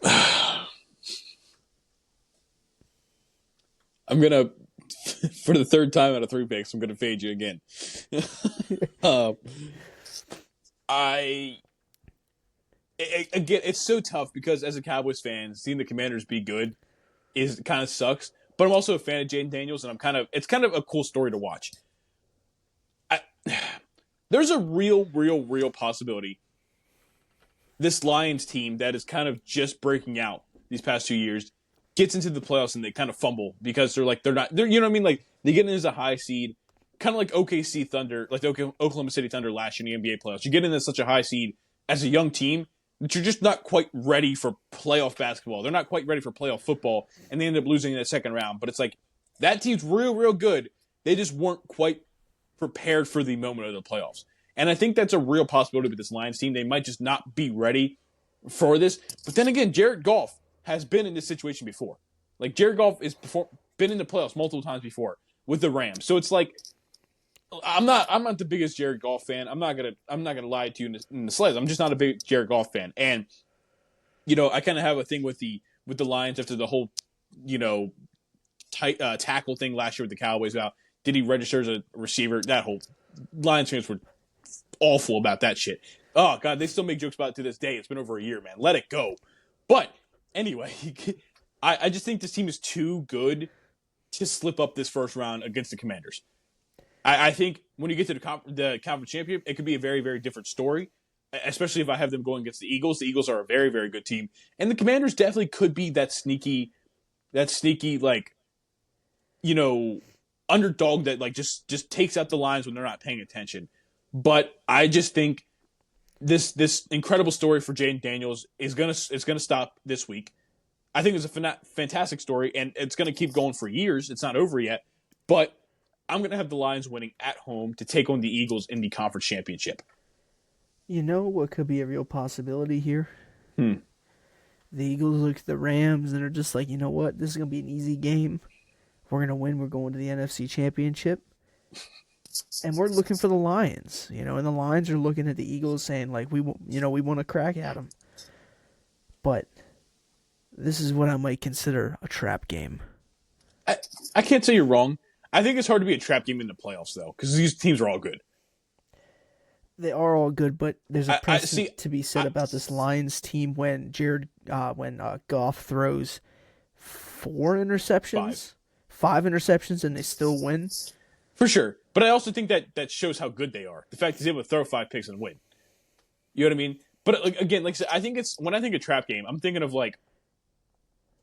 [SPEAKER 1] I'm going to, for the 3rd time out of 3 picks, I'm going to fade you again. Again, it's so tough because as a Cowboys fan, seeing the Commanders be good is kind of sucks. But I'm also a fan of Jaden Daniels, and it's kind of a cool story to watch. There's a real possibility this Lions team that is kind of just breaking out these past 2 years gets into the playoffs and they kind of fumble because they're not, you know what I mean? Like they get in as a high seed, kind of like OKC Thunder, like the Oklahoma City Thunder last year in the NBA playoffs. You get in as such a high seed as a young team that you're just not quite ready for playoff basketball. They're not quite ready for playoff football, and they end up losing in the 2nd round. But it's like that team's real good. They just weren't quite prepared for the moment of the playoffs. And I think that's a real possibility with this Lions team. They might just not be ready for this. But then again, Jared Goff has been in this situation before. Like Jared Goff is been in the playoffs multiple times before with the Rams. So it's like I'm not the biggest Jared Goff fan. I'm not gonna lie to you in the slightest. I'm just not a big Jared Goff fan. And I kind of have a thing with the Lions after the whole tackle thing last year with the Cowboys about did he register as a receiver? That whole Lions fans were awful about that shit. Oh god, they still make jokes about it to this day. It's been over a year, man. Let it go. But anyway, I just think this team is too good to slip up this 1st round against the Commanders. I think when you get to the conference championship, it could be a very, very different story, especially if I have them going against the Eagles. The Eagles are a very, very good team. And the Commanders definitely could be that sneaky, like, underdog that, like, just takes out the Lions when they're not paying attention. But I just think this incredible story for Jaden Daniels is gonna stop this week. I think it's a fantastic story, and it's going to keep going for years. It's not over yet. But I'm going to have the Lions winning at home to take on the Eagles in the conference championship.
[SPEAKER 2] You know what could be a real possibility here?
[SPEAKER 1] The
[SPEAKER 2] Eagles look at the Rams and are just like, you know what? This is going to be an easy game. We're going to win. We're going to the NFC championship. And we're looking for the Lions, and the Lions are looking at the Eagles saying, like, we want to crack at them. But this is what I might consider a trap game.
[SPEAKER 1] I can't say you're wrong. I think it's hard to be a trap game in the playoffs, though, because these teams are all good.
[SPEAKER 2] They are all good, but there's a precedent to be said about this Lions team when Goff throws 4 interceptions. 5 interceptions and they still win.
[SPEAKER 1] For sure. But I also think that shows how good they are. The fact he's able to throw 5 picks and win. You know what I mean? But again, like I said, I think it's when I think of trap game, I'm thinking of like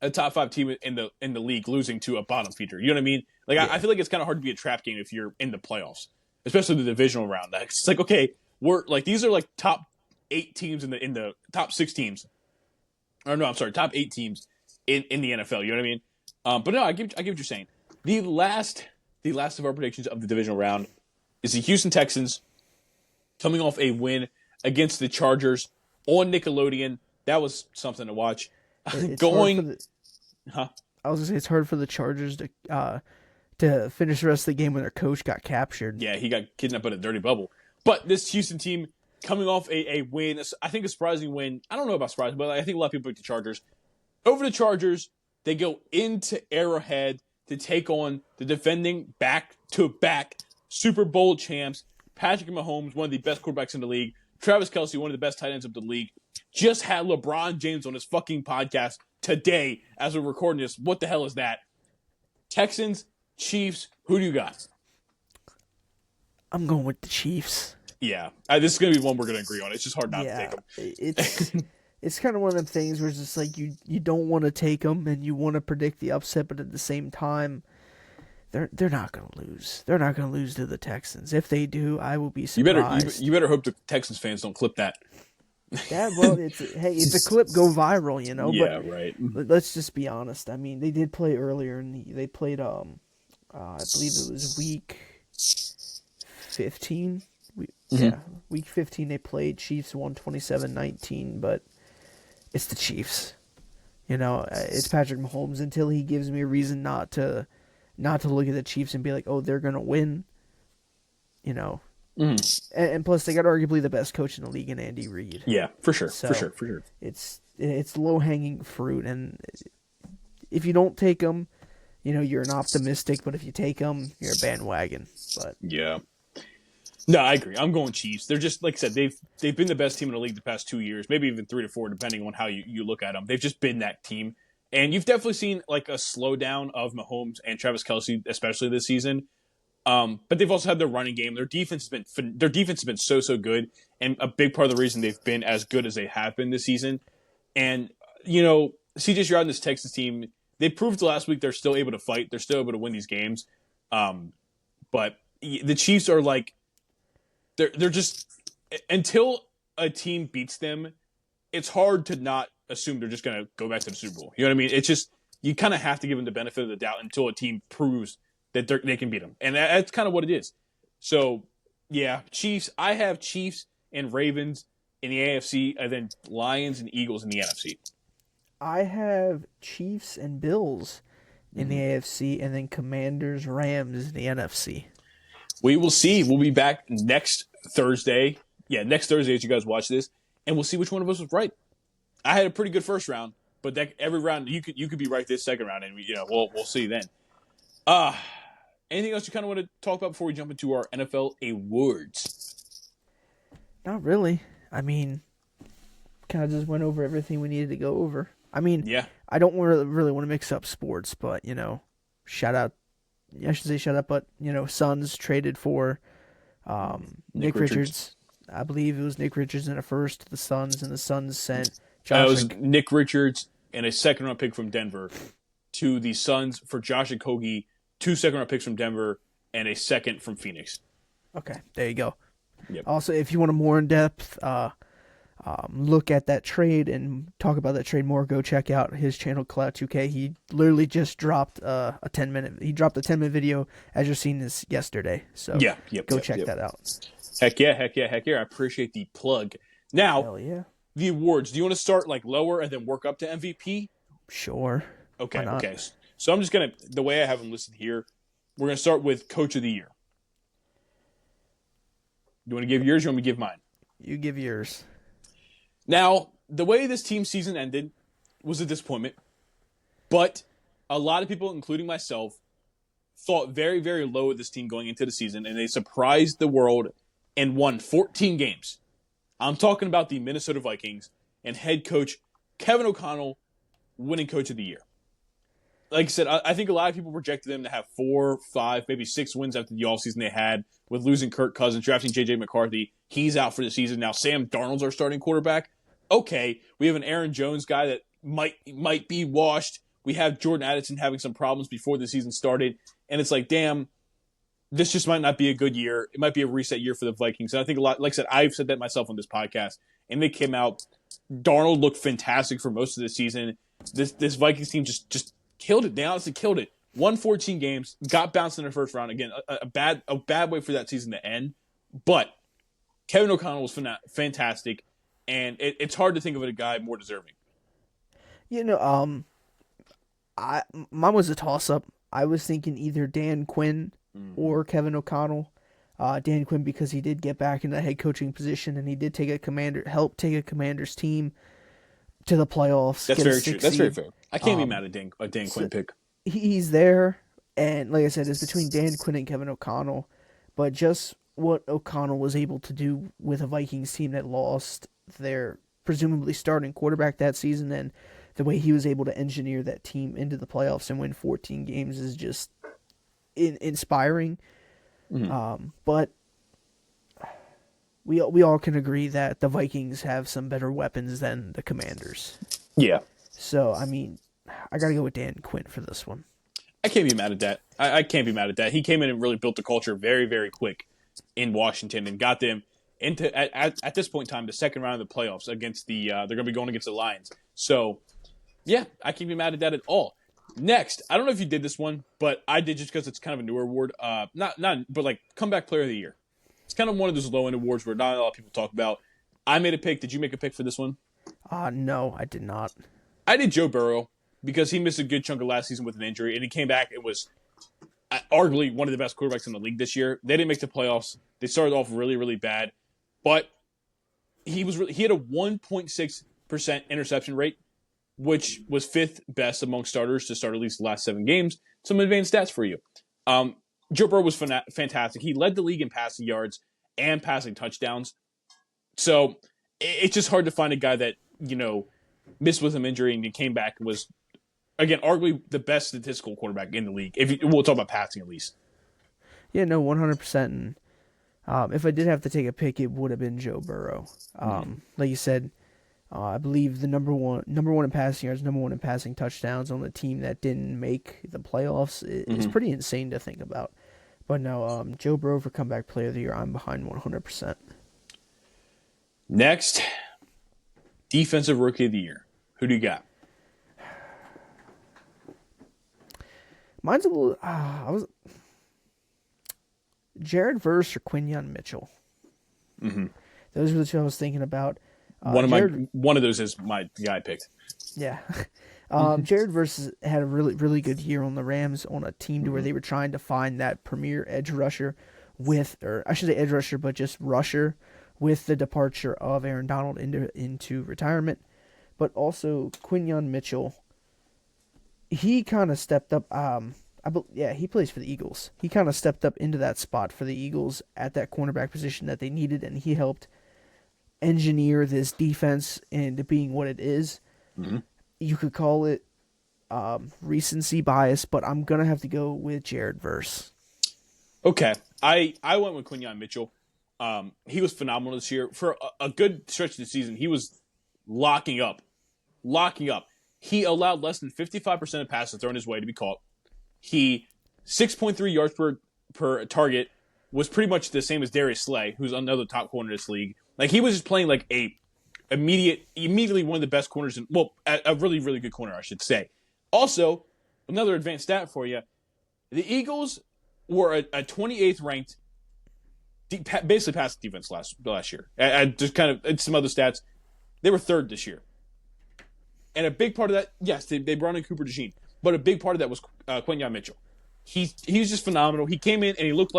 [SPEAKER 1] a top 5 team in the league losing to a bottom feeder. You know what I mean? Like I feel like it's kind of hard to be a trap game if you're in the playoffs, especially the divisional round. It's like, okay, we're like these are like top 8 teams in the top 6 teams. Or no, I'm sorry, top 8 teams in the NFL. You know what I mean? But no, I get what you're saying. The last of our predictions of the divisional round is the Houston Texans coming off a win against the Chargers on Nickelodeon. That was something to watch.
[SPEAKER 2] I was gonna say it's hard for the Chargers to finish the rest of the game when their coach got captured.
[SPEAKER 1] Yeah, he got kidnapped in a dirty bubble. But this Houston team coming off a win, I think a surprising win. I don't know about surprising, but I think a lot of people picked the Chargers. Over the Chargers, they go into Arrowhead to take on the defending back-to-back Super Bowl champs, Patrick Mahomes, one of the best quarterbacks in the league, Travis Kelce, one of the best tight ends of the league, just had LeBron James on his fucking podcast today as we're recording this. What the hell is that? Texans, Chiefs, who do you got?
[SPEAKER 2] I'm going with the Chiefs.
[SPEAKER 1] Yeah, this is going to be one we're going to agree on. It's just hard not to take them.
[SPEAKER 2] It's kind of one of them things where it's just like you don't want to take them and you want to predict the upset, but at the same time, they're not going to lose. They're not going to lose to the Texans. If they do, I will be surprised.
[SPEAKER 1] You better hope the Texans fans don't clip that.
[SPEAKER 2] Yeah, well, it's a clip go viral, you know.
[SPEAKER 1] Yeah,
[SPEAKER 2] but
[SPEAKER 1] right.
[SPEAKER 2] Let's just be honest. I mean, they did play earlier, and they played I believe it was week 15. Yeah, week 15 they played. Chiefs won 27-19, but it's the Chiefs. You know, it's Patrick Mahomes until he gives me a reason not to look at the Chiefs and be like, oh, they're gonna win. You know, and plus they got arguably the best coach in the league in Andy Reid.
[SPEAKER 1] Yeah, for sure,
[SPEAKER 2] so
[SPEAKER 1] for sure.
[SPEAKER 2] It's low hanging fruit, and if you don't take them, you know you're an optimistic. But if you take them, you're a bandwagon. But
[SPEAKER 1] yeah. No, I agree. I'm going Chiefs. They're just, like I said, they've been the best team in the league the past 2 years, maybe even 3 to 4, depending on how you look at them. They've just been that team. And you've definitely seen like a slowdown of Mahomes and Travis Kelce, especially this season. But they've also had their running game. Their defense has been so good, and a big part of the reason they've been as good as they have been this season. And you know, CJ Stroud and this Texas team, they proved last week they're still able to fight. They're still able to win these games. But the Chiefs are like. They're just until a team beats them, it's hard to not assume they're just going to go back to the Super Bowl. You know what I mean? It's just you kind of have to give them the benefit of the doubt until a team proves that they can beat them, and that's kind of what it is. So yeah, Chiefs. I have Chiefs and Ravens in the AFC, and then Lions and Eagles in the NFC.
[SPEAKER 2] I have Chiefs and Bills in the AFC, and then Commanders, Rams in the NFC.
[SPEAKER 1] We will see. We'll be back next Thursday. Yeah, next Thursday as you guys watch this, and we'll see which one of us was right. I had a pretty good first round, but every round you could be right this second round, and we'll see then. Anything else you kind of want to talk about before we jump into our NFL awards?
[SPEAKER 2] Not really. I mean, kind of just went over everything we needed to go over. I mean,
[SPEAKER 1] yeah.
[SPEAKER 2] I don't really want to mix up sports, but shout out. I should say shut up, but Suns traded for Nick Richards. I believe it was Nick Richards in a first to the Suns, and the Suns sent
[SPEAKER 1] It was Nick Richards and a second-round pick from Denver to the Suns for Josh Okogie, 2 second-round picks from Denver, and a second from Phoenix.
[SPEAKER 2] Okay, there you go.
[SPEAKER 1] Yep.
[SPEAKER 2] Also, if you want a more in-depth look at that trade and talk about that trade more, go check out his channel, Cloud2K. He literally just dropped a 10-minute video as you're seeing this yesterday. So go check that out.
[SPEAKER 1] Heck yeah. I appreciate the plug. Now,
[SPEAKER 2] hell yeah.
[SPEAKER 1] The awards. Do you want to start like lower and then work up to MVP?
[SPEAKER 2] Sure.
[SPEAKER 1] Okay. So I'm just going to, the way I have them listed here, we're going to start with Coach of the Year. You want to give yours or you want me to give mine?
[SPEAKER 2] You give yours.
[SPEAKER 1] Now, the way this team season ended was a disappointment, but a lot of people, including myself, thought very, very low of this team going into the season, and they surprised the world and won 14 games. I'm talking about the Minnesota Vikings and head coach Kevin O'Connell winning Coach of the Year. like I said, I think a lot of people projected them to have 4, 5, maybe 6 wins after the offseason they had with losing Kirk Cousins, drafting J.J. McCarthy. He's out for the season. Now Sam Darnold's our starting quarterback. Okay, we have an Aaron Jones guy that might be washed. We have Jordan Addison having some problems before the season started. And it's like, damn, this just might not be a good year. It might be a reset year for the Vikings. And I think a lot, like I said, I've said that myself on this podcast. And they came out. Darnold looked fantastic for most of the season. This Vikings team just killed it. They honestly killed it. Won 14 games, got bounced in the first round. Again, a bad way for that season to end. But Kevin O'Connell was fantastic. And it's hard to think of a guy more deserving.
[SPEAKER 2] Mine was a toss-up. I was thinking either Dan Quinn or Kevin O'Connell. Dan Quinn because he did get back into the head coaching position and he did help take a Commander's team to the playoffs.
[SPEAKER 1] That's very true. That's very fair. I can't be mad at a Dan Quinn pick.
[SPEAKER 2] He's there, and like I said, it's between Dan Quinn and Kevin O'Connell. But just what O'Connell was able to do with a Vikings team that lost their presumably starting quarterback that season, and the way he was able to engineer that team into the playoffs and win 14 games is just inspiring. Mm-hmm. But we all can agree that the Vikings have some better weapons than the Commanders.
[SPEAKER 1] Yeah.
[SPEAKER 2] So, I mean, I got to go with Dan Quinn for this one.
[SPEAKER 1] I can't be mad at that. I can't be mad at that. He came in and really built the culture very, very quick in Washington and got them into, at this point in time, the second round of the playoffs against they're going to be going against the Lions. So, yeah, I can't be mad at that at all. Next, I don't know if you did this one, but I did just because it's kind of a newer award. But like comeback player of the year. It's kind of one of those low-end awards where not a lot of people talk about. I made a pick. Did you make a pick for this one?
[SPEAKER 2] No, I did not.
[SPEAKER 1] I did Joe Burrow because he missed a good chunk of last season with an injury, and he came back and was arguably one of the best quarterbacks in the league this year. They didn't make the playoffs. They started off really, really bad, but he had a 1.6% interception rate, which was 5th best among starters to start at least the last 7 games. Some advanced stats for you. Joe Burrow was fantastic. He led the league in passing yards and passing touchdowns. So it's just hard to find a guy that, missed with an injury and he came back and was, again, arguably the best statistical quarterback in the league. We'll talk about passing at least. Yeah, no,
[SPEAKER 2] 100%. And if I did have to take a pick, it would have been Joe Burrow. Like you said, I believe the number one in passing yards, number 1 in passing touchdowns on the team that didn't make the playoffs is pretty insane to think about. But no, Joe Burrow for comeback player of the year, I'm behind 100%.
[SPEAKER 1] Next, defensive rookie of the year. Who do you got?
[SPEAKER 2] Mine's a little. Jared Verse or Quinyon Mitchell.
[SPEAKER 1] Mm-hmm.
[SPEAKER 2] Those were the 2 I was thinking about.
[SPEAKER 1] One of those is my guy I picked.
[SPEAKER 2] Yeah. Jared Verse had a really, really good year on the Rams on a team to where they were trying to find that premier edge rusher but just rusher with the departure of Aaron Donald into retirement. But also Quinyon Mitchell, he kind of stepped up. He plays for the Eagles. He kind of stepped up into that spot for the Eagles at that cornerback position that they needed, and he helped engineer this defense into being what it is. Mm-hmm. You could call it recency bias, but I'm going to have to go with Jared Verse.
[SPEAKER 1] Okay. I went with Quinyon Mitchell. He was phenomenal this year. For a good stretch of the season, he was locking up. He allowed less than 55% of passes thrown his way to be caught. He 6.3 yards per target was pretty much the same as Darius Slay, who's another top corner in this league. Like, he was just playing like immediately one of the best corners a really, really good corner, I should say. Also, another advanced stat for you. The Eagles were a 28th ranked basically passing defense last year. I just kind of some other stats. They were 3rd this year. And a big part of that, yes, they brought in Cooper DeJean, but a big part of that was Quinyon Mitchell. He was just phenomenal. He came in and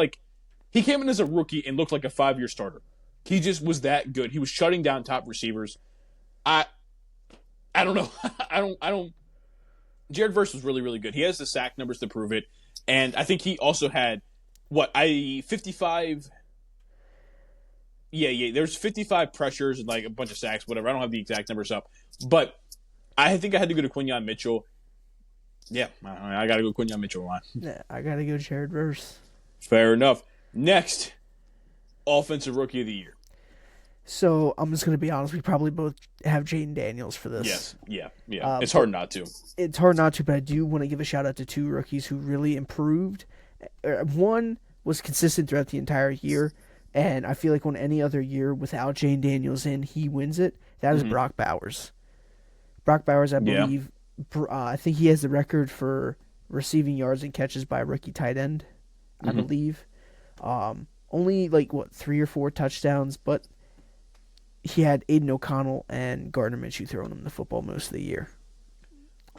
[SPEAKER 1] he came in as a rookie and looked like a 5-year starter. He just was that good. He was shutting down top receivers. I don't know. I don't. Jared Verse was really, really good. He has the sack numbers to prove it, and I think he also had 55. Yeah. There's 55 pressures and like a bunch of sacks, whatever. I don't have the exact numbers up, but I think I had to go to Quinyon Mitchell. Yeah, I got to go Quinyon Mitchell line.
[SPEAKER 2] Yeah, I gotta go Jared Verse.
[SPEAKER 1] Fair enough. Next, offensive rookie of the year.
[SPEAKER 2] So I'm just gonna be honest. We probably both have Jaden Daniels for this.
[SPEAKER 1] Yes, yeah. It's
[SPEAKER 2] But
[SPEAKER 1] hard not to.
[SPEAKER 2] it's hard not to. But I do want to give a shout out to two rookies who really improved. One was consistent throughout the entire year, and I feel like on any other year without Jaden Daniels in, he wins it. That is Brock Bowers. Brock Bowers, I believe, I think he has the record for receiving yards and catches by a rookie tight end. I believe. Only like 3 or 4 touchdowns, but he had Aiden O'Connell and Gardner Minshew throwing him the football most of the year.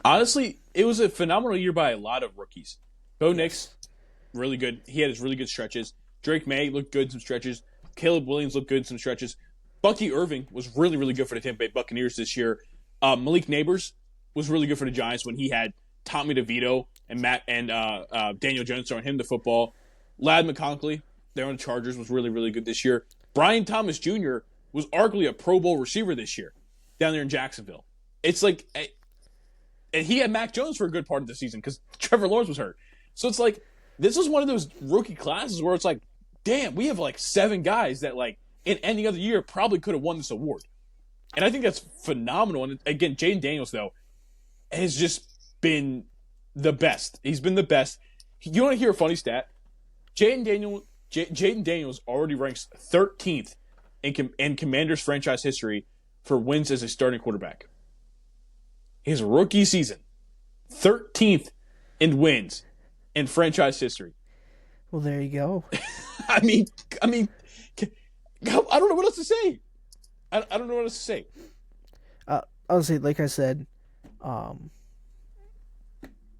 [SPEAKER 1] Honestly, it was a phenomenal year by a lot of rookies. Bo Nix, really good. He had his really good stretches. Drake May looked good in some stretches. Caleb Williams looked good in some stretches. Bucky Irving was really, really good for the Tampa Bay Buccaneers this year. Malik Neighbors was really good for the Giants when he had Tommy DeVito and Daniel Jones throwing him the football. Ladd McConkey, there on the Chargers, was really, really good this year. Brian Thomas Jr. was arguably a Pro Bowl receiver this year down there in Jacksonville. It's like, and he had Mac Jones for a good part of the season because Trevor Lawrence was hurt. So it's like, this was one of those rookie classes where it's like, damn, we have like 7 guys that like in any other year probably could have won this award. And I think that's phenomenal. And again, Jaden Daniels, though, has just been the best. He's been the best. You want to hear a funny stat? Jaden Daniels already ranks 13th in Commanders franchise history for wins as a starting quarterback. His rookie season, 13th in wins in franchise history.
[SPEAKER 2] Well, there you go.
[SPEAKER 1] I mean, I don't know what else to say. I don't know what else to say.
[SPEAKER 2] Honestly, like I said,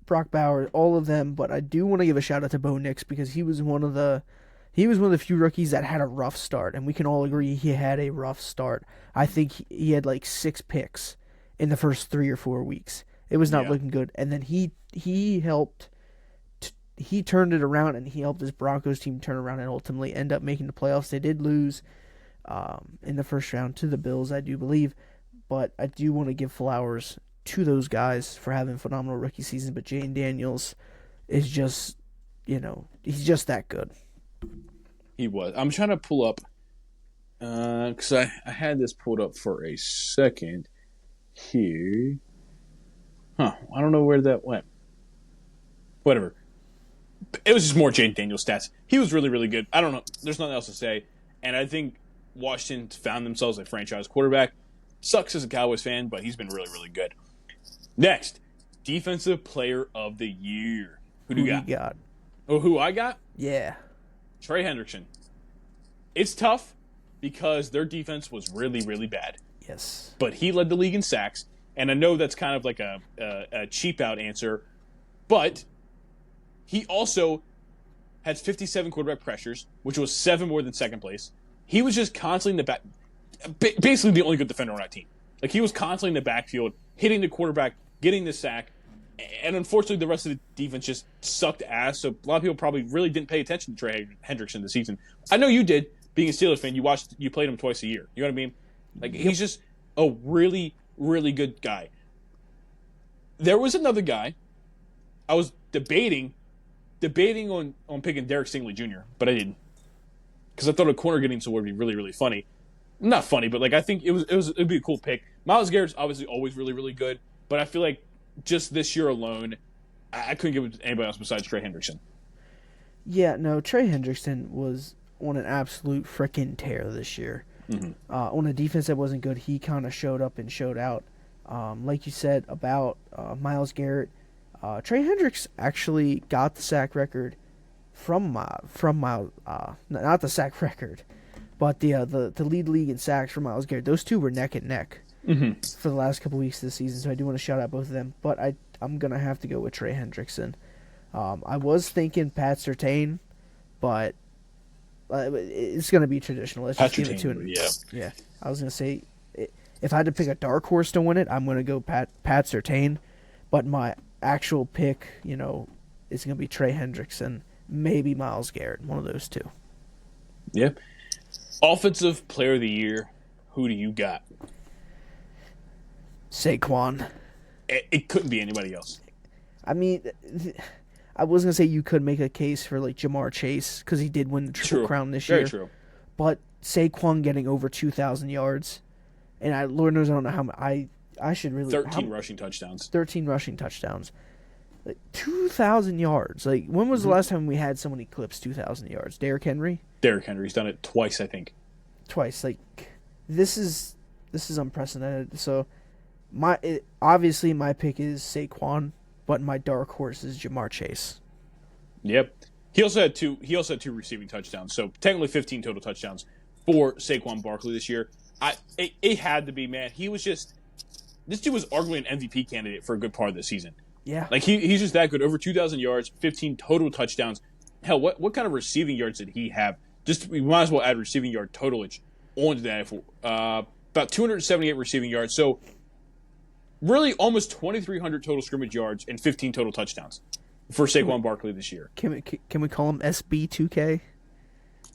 [SPEAKER 2] Brock Bowers, all of them, but I do want to give a shout out to Bo Nix because he was one of the few rookies that had a rough start, and we can all agree he had a rough start. I think he had like 6 picks in the first 3 or 4 weeks. It was not looking good, and then he helped. He turned it around, and he helped his Broncos team turn around and ultimately end up making the playoffs. They did lose in the first round to the Bills, I do believe, but I do want to give flowers to those guys for having phenomenal rookie seasons. But Jaden Daniels is just, he's just that good.
[SPEAKER 1] He was. I'm trying to pull up because I had this pulled up for a second here. I don't know where that went. Whatever. It was just more Jaden Daniels stats. He was really, really good. I don't know. There's nothing else to say. And I think Washington found themselves a franchise quarterback. Sucks as a Cowboys fan, but he's been really, really good. Next, defensive player of the year. Who do you got? Oh, who I got?
[SPEAKER 2] Yeah.
[SPEAKER 1] Trey Hendrickson. It's tough because their defense was really, really bad.
[SPEAKER 2] Yes.
[SPEAKER 1] But he led the league in sacks, and I know that's kind of like a cheap out answer, but he also had 57 quarterback pressures, which was 7 more than second place. He was just constantly in the back, basically the only good defender on that team. Like, he was constantly in the backfield, hitting the quarterback, getting the sack, and unfortunately the rest of the defense just sucked ass, so a lot of people probably really didn't pay attention to Trey Hendrickson this season. I know you did, being a Steelers fan. You played him twice a year. You know what I mean? Like, he's just a really, really good guy. There was another guy I was debating on picking Derek Stingley Jr., but I didn't. Because I thought a corner getting to would be really, really funny. Not funny, but like I think it'd be a cool pick. Myles Garrett's obviously always really, really good, but I feel like just this year alone, I couldn't give it to anybody else besides Trey Hendrickson.
[SPEAKER 2] Yeah, no, Trey Hendrickson was on an absolute freaking tear this year.
[SPEAKER 1] Mm-hmm.
[SPEAKER 2] On a defense that wasn't good, he kind of showed up and showed out. Like you said about Myles Garrett, Trey Hendricks actually got the sack record from Myles, not the sack record, but the lead league in sacks for Myles Garrett. Those two were neck and neck for the last couple weeks of the season, so I do want to shout out both of them. But I'm going to have to go with Trey Hendrickson. I was thinking Pat Surtain, but it's going to be traditional. Let's just give it to him. Yeah. I was going to say, if I had to pick a dark horse to win it, I'm going to go Pat Surtain. But my actual pick, is going to be Trey Hendrickson, maybe Myles Garrett, one of those two.
[SPEAKER 1] Yeah. Offensive player of the year, who do you got?
[SPEAKER 2] Saquon.
[SPEAKER 1] It couldn't be anybody else.
[SPEAKER 2] I mean, I was gonna say you could make a case for like Jamar Chase because he did win the Triple
[SPEAKER 1] True.
[SPEAKER 2] Crown this
[SPEAKER 1] Very
[SPEAKER 2] year,
[SPEAKER 1] true.
[SPEAKER 2] but Saquon getting over 2,000 yards, and Lord knows I don't know how I should really
[SPEAKER 1] 13 rushing touchdowns.
[SPEAKER 2] 13 rushing touchdowns. Like 2,000 yards. Like when was the last time we had someone eclipse 2,000 yards? Derrick Henry?
[SPEAKER 1] Derrick Henry's done it twice, I think.
[SPEAKER 2] Twice. Like this is unprecedented. So obviously my pick is Saquon, but my dark horse is Jamar Chase.
[SPEAKER 1] Yep. He also had two receiving touchdowns, so technically 15 total touchdowns for Saquon Barkley this year. It had to be, man. This dude was arguably an MVP candidate for a good part of the season.
[SPEAKER 2] Yeah.
[SPEAKER 1] Like he's just that good. Over 2,000 yards, 15 total touchdowns. Hell, what kind of receiving yards did he have? We might as well add receiving yard totalage onto that. About 278 receiving yards. So really almost 2,300 total scrimmage yards and 15 total touchdowns for Saquon Barkley this year.
[SPEAKER 2] Can we call him SB2K?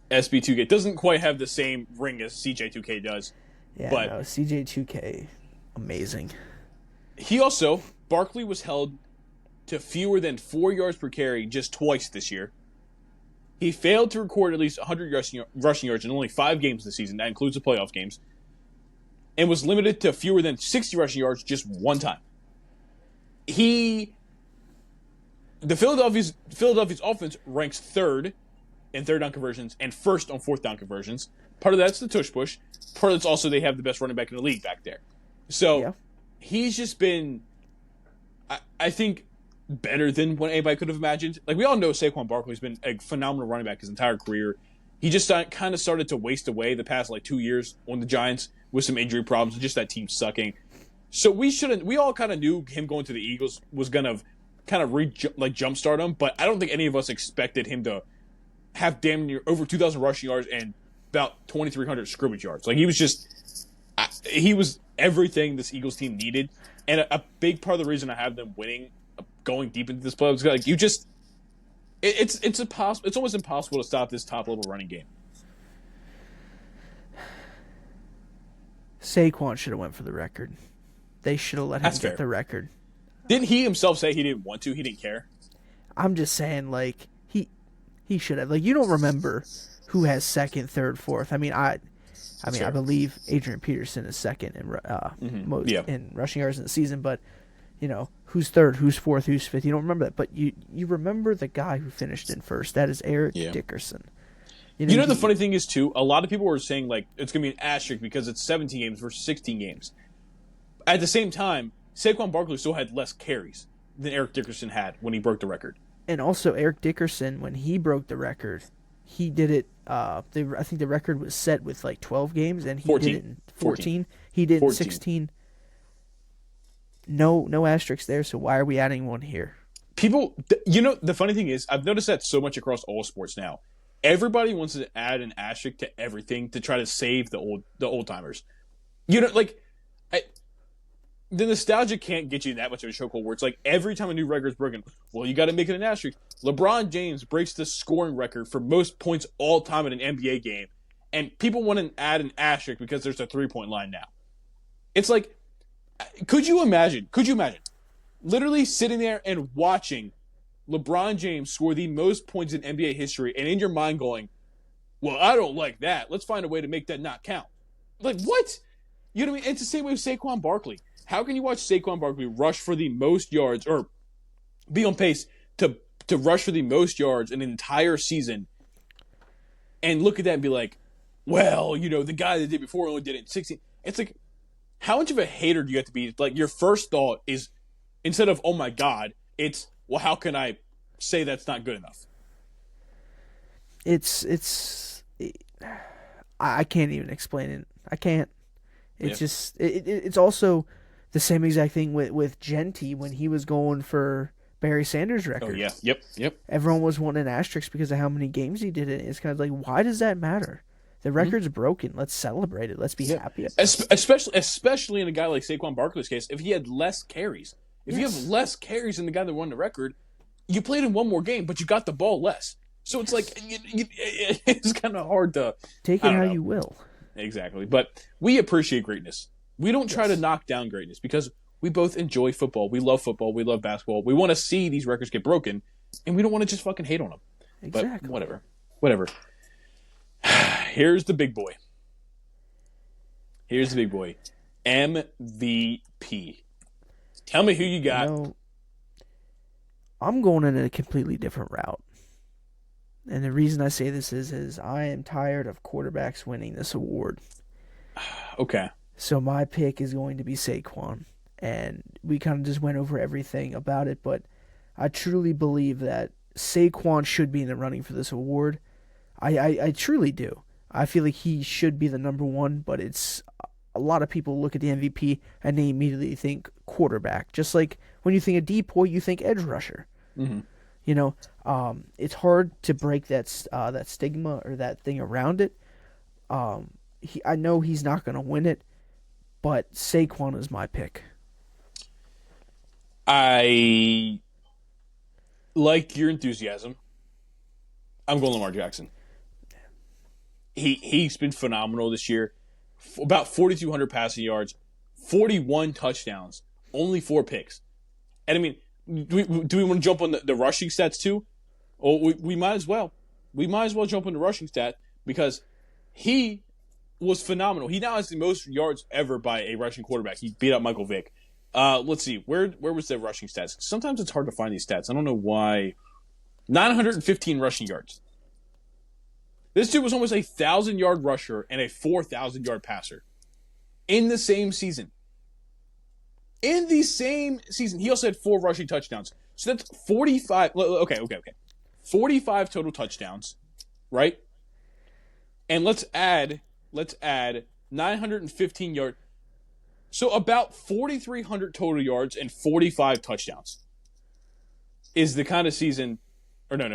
[SPEAKER 1] SB2K doesn't quite have the same ring as CJ2K does.
[SPEAKER 2] Yeah,
[SPEAKER 1] but
[SPEAKER 2] no, CJ2K, amazing.
[SPEAKER 1] Barkley was held to fewer than 4 yards per carry just twice this year. He failed to record at least 100 rushing yards in only 5 games this season. That includes the playoff games. And was limited to fewer than 60 rushing yards just one time. The Philadelphia's offense ranks third in third down conversions and first on fourth down conversions. Part of that's the tush push. Part of it's also they have the best running back in the league back there. So he's just been, I think, better than what anybody could have imagined. Like we all know Saquon Barkley's been a phenomenal running back his entire career. He just kind of started to waste away the past 2 years on the Giants with some injury problems and just that team sucking. So we all kind of knew him going to the Eagles was going to kind of jumpstart him, but I don't think any of us expected him to have damn near over 2,000 rushing yards and about 2,300 scrimmage yards. Like he was everything this Eagles team needed, and a big part of the reason I have them winning, going deep into this playoffs, like it's almost impossible to stop this top level running game.
[SPEAKER 2] Saquon should have went for the record. They should have let him get the record.
[SPEAKER 1] Didn't he himself say he didn't want to? He didn't care.
[SPEAKER 2] I'm just saying, like he should have. Like you don't remember who has second, third, fourth. I believe Adrian Peterson is second in rushing yards in the season, but who's third, who's fourth, who's fifth. You don't remember that, but you remember the guy who finished in first. That is Eric Dickerson.
[SPEAKER 1] The funny thing is too, a lot of people were saying like it's gonna be an asterisk because it's 17 games versus 16 games. At the same time, Saquon Barkley still had less carries than Eric Dickerson had when he broke the record.
[SPEAKER 2] And also, Eric Dickerson, when he broke the record, he did it. I think the record was set with 12 games, and he
[SPEAKER 1] 14.
[SPEAKER 2] did it in 14. He did 14. 16. No asterisks there. So why are we adding one here?
[SPEAKER 1] People, the funny thing is, I've noticed that so much across all sports now. Everybody wants to add an asterisk to everything to try to save the old timers. The nostalgia can't get you that much of a chokehold where it's like every time a new record is broken, well, you got to make it an asterisk. LeBron James breaks the scoring record for most points all time in an NBA game, and people want to add an asterisk because there's a 3-point line now. It's like, could you imagine literally sitting there and watching LeBron James score the most points in NBA history, and in your mind going, well, I don't like that. Let's find a way to make that not count. Like, what? You know what I mean? It's the same way with Saquon Barkley. How can you watch Saquon Barkley rush for the most yards or be on pace to rush for the most yards in an entire season and look at that and be like, well, the guy that did before only did it in 16. It's like, how much of a hater do you have to be? Like, your first thought is, instead of, oh my God, it's, well, how can I say that's not good enough?
[SPEAKER 2] I can't even explain it. I can't. It's just, it's also the same exact thing with Genty when he was going for Barry Sanders' record.
[SPEAKER 1] Oh, yeah. Yep.
[SPEAKER 2] Everyone was wanting an asterisk because of how many games he did it. It's kind of like, why does that matter? The record's broken. Let's celebrate it. Let's be happy.
[SPEAKER 1] Especially in a guy like Saquon Barkley's case, if he had less carries. If you have less carries than the guy that won the record, you played in one more game, but you got the ball less. So it's like, it's kind of hard to...
[SPEAKER 2] Take it how you will.
[SPEAKER 1] Exactly. But we appreciate greatness. We don't try to knock down greatness because we both enjoy football. We love football. We love basketball. We want to see these records get broken, and we don't want to just fucking hate on them.
[SPEAKER 2] Exactly.
[SPEAKER 1] But whatever. Here's the big boy. MVP. Tell me who you got.
[SPEAKER 2] I'm going in a completely different route. And the reason I say this is I am tired of quarterbacks winning this award.
[SPEAKER 1] Okay.
[SPEAKER 2] So my pick is going to be Saquon. And we kind of just went over everything about it, but I truly believe that Saquon should be in the running for this award. I truly do. I feel like he should be the number one, but it's a lot of people look at the MVP and they immediately think quarterback. Just like when you think of Depoy, you think edge rusher.
[SPEAKER 1] Mm-hmm.
[SPEAKER 2] You know, it's hard to break that stigma or that thing around it. I know he's not going to win it, but Saquon is my pick.
[SPEAKER 1] I like your enthusiasm. I'm going Lamar Jackson. He's been phenomenal this year. About 4,200 passing yards, 41 touchdowns, only 4 picks. And I mean, do we want to jump on the rushing stats too? Oh, we might as well. We might as well jump on the rushing stat because he was phenomenal. He now has the most yards ever by a rushing quarterback. He beat out Michael Vick. Let's see. Where was the rushing stats? Sometimes it's hard to find these stats. I don't know why. 915 rushing yards. This dude was almost a 1,000-yard rusher and a 4,000-yard passer in the same season. In the same season, he also had 4 rushing touchdowns. So that's 45. Okay. 45 total touchdowns, right? And let's add 915 yards. So about 4,300 total yards and 45 touchdowns is the kind of season. Or no.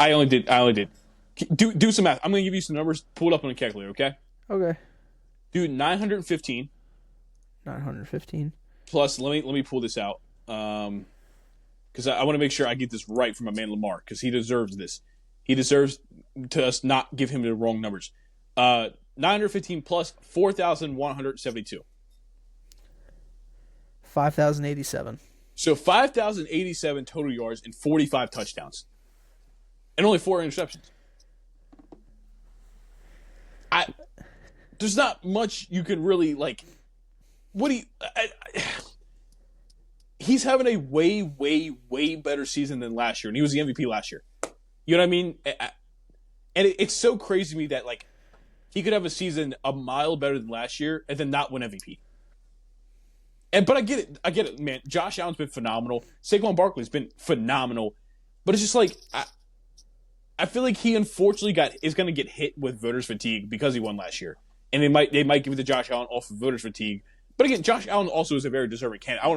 [SPEAKER 1] I only did. Do some math. I'm going to give you some numbers. Pull it up on a calculator, okay?
[SPEAKER 2] Okay.
[SPEAKER 1] Dude, 915.
[SPEAKER 2] 915.
[SPEAKER 1] Plus, let me pull this out. Because I want to make sure I get this right from my man Lamar, because he deserves this. He deserves to us not give him the wrong numbers. 915 plus 4,172.
[SPEAKER 2] 5,087.
[SPEAKER 1] So 5,087 total yards and 45 touchdowns. And only 4 interceptions. There's not much you can really, like... he's having a way, way, way better season than last year, and he was the MVP last year. You know what I mean? And it's so crazy to me that, like, he could have a season a mile better than last year and then not win MVP. But I get it, man. Josh Allen's been phenomenal. Saquon Barkley's been phenomenal. But it's just like, I feel like he unfortunately is going to get hit with voters fatigue because he won last year. And they might give it to Josh Allen off of voters fatigue. But again, Josh Allen also is a very deserving candidate. I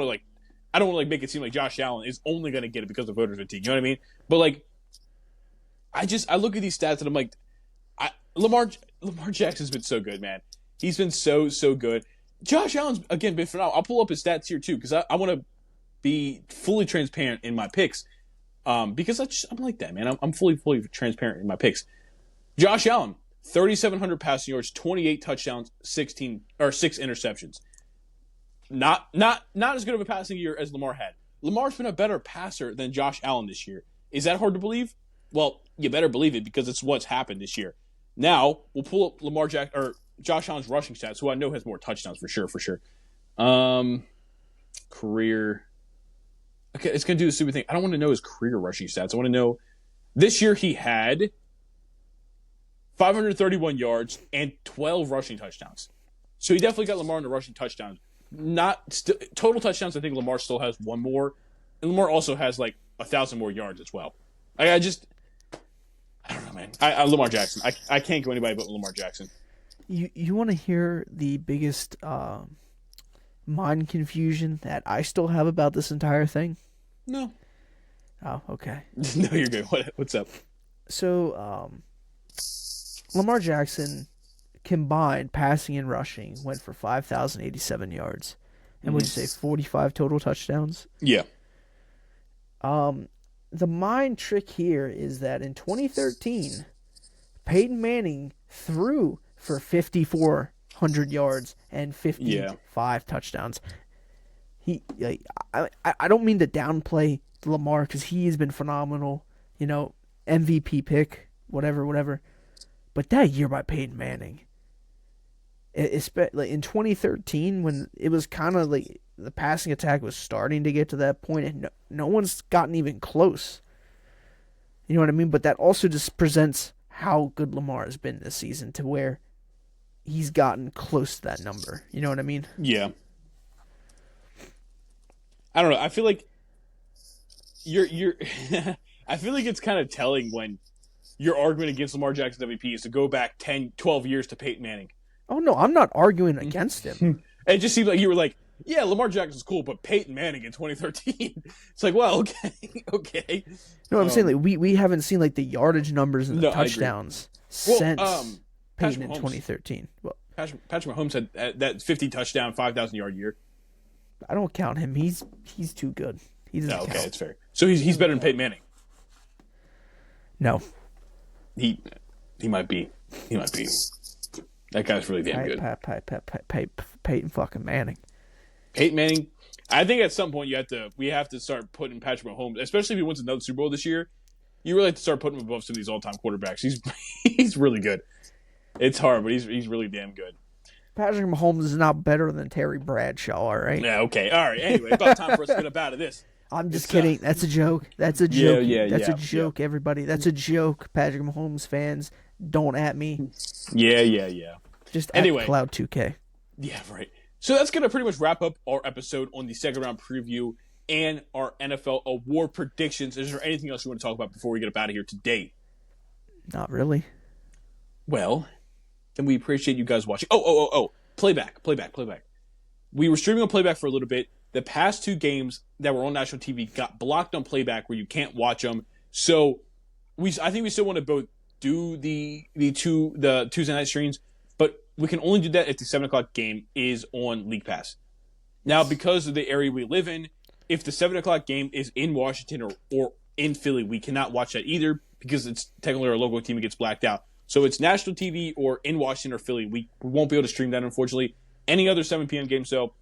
[SPEAKER 1] don't want to make it seem like Josh Allen is only going to get it because of voters fatigue. You know what I mean? But like, I look at these stats and I'm like, Lamar Jackson's been so good, man. He's been so good. Josh Allen's again been phenomenal. I'll pull up his stats here too because I want to be fully transparent in my picks. Because I'm like that, man. I'm fully transparent in my picks. Josh Allen, 3,700 passing yards, 28 touchdowns, 6 interceptions. Not as good of a passing year as Lamar had. Lamar's been a better passer than Josh Allen this year. Is that hard to believe? Well, you better believe it because it's what's happened this year. Now we'll pull up Josh Allen's rushing stats, who I know has more touchdowns for sure. Career. Okay, it's gonna do the stupid thing. I don't want to know his career rushing stats. I want to know this year he had 531 yards and 12 rushing touchdowns. So he definitely got Lamar in the rushing touchdowns. Total touchdowns. I think Lamar still has 1 more, and Lamar also has like 1,000 more yards as well. I don't know, man. Lamar Jackson. I can't go anybody but Lamar Jackson.
[SPEAKER 2] You want to hear the biggest mind confusion that I still have about this entire thing?
[SPEAKER 1] No.
[SPEAKER 2] Oh, okay.
[SPEAKER 1] No, you're good. What's up?
[SPEAKER 2] So, Lamar Jackson combined passing and rushing went for 5,087 yards. And would you say 45 total touchdowns?
[SPEAKER 1] Yeah.
[SPEAKER 2] The mind trick here is that in 2013, Peyton Manning threw for 5,400 100 yards and
[SPEAKER 1] Yeah.
[SPEAKER 2] 55 touchdowns. I don't mean to downplay Lamar because he has been phenomenal. MVP pick, whatever. But that year by Peyton Manning, in 2013 when it was kind of like the passing attack was starting to get to that point, and no one's gotten even close. You know what I mean? But that also just presents how good Lamar has been this season to where he's gotten close to that number. You know what I mean?
[SPEAKER 1] Yeah. I don't know. I feel like you're I feel like it's kind of telling when your argument against Lamar Jackson's MVP is to go back 10, 12 years to Peyton Manning.
[SPEAKER 2] Oh, no, I'm not arguing against him.
[SPEAKER 1] It just seemed like you were like, yeah, Lamar Jackson's cool, but Peyton Manning in 2013. It's like, well, okay.
[SPEAKER 2] No, I'm saying like we haven't seen like the yardage numbers and the touchdowns since Peyton in 2013. Well,
[SPEAKER 1] Patrick Mahomes had that 50 touchdown, 5,000 yard year.
[SPEAKER 2] I don't count him. He's too good. He doesn't count.
[SPEAKER 1] Okay, it's fair. So he's better than Peyton Manning.
[SPEAKER 2] No.
[SPEAKER 1] He might be. That guy's really damn good.
[SPEAKER 2] Peyton fucking Manning.
[SPEAKER 1] Peyton Manning. I think at some point we have to start putting Patrick Mahomes, especially if he wins another Super Bowl this year. You really have to start putting him above some of these all-time quarterbacks. He's really good. It's hard, but he's really damn good.
[SPEAKER 2] Patrick Mahomes is not better than Terry Bradshaw, all right?
[SPEAKER 1] Yeah, okay. All right. Anyway, about time for us to get up out of this.
[SPEAKER 2] I'm just kidding. That's a joke. That's a joke. That's a joke,
[SPEAKER 1] yeah.
[SPEAKER 2] Everybody. That's a joke. Patrick Mahomes fans, don't at me.
[SPEAKER 1] Yeah.
[SPEAKER 2] Just at Cloud2K.
[SPEAKER 1] Yeah, right. So that's going to pretty much wrap up our episode on the second round preview and our NFL award predictions. Is there anything else you want to talk about before we get up out of here today?
[SPEAKER 2] Not really.
[SPEAKER 1] Well, then we appreciate you guys watching. Oh. Playback. We were streaming on Playback for a little bit. The past two games that were on national TV got blocked on Playback where you can't watch them. So I think we still want to both do the Tuesday night streams, but we can only do that if the 7 o'clock game is on League Pass. Now, because of the area we live in, if the 7 o'clock game is in Washington or in Philly, we cannot watch that either because it's technically our local team that gets blacked out. So it's national TV or in Washington or Philly. We won't be able to stream that, unfortunately. Any other 7 p.m. game, so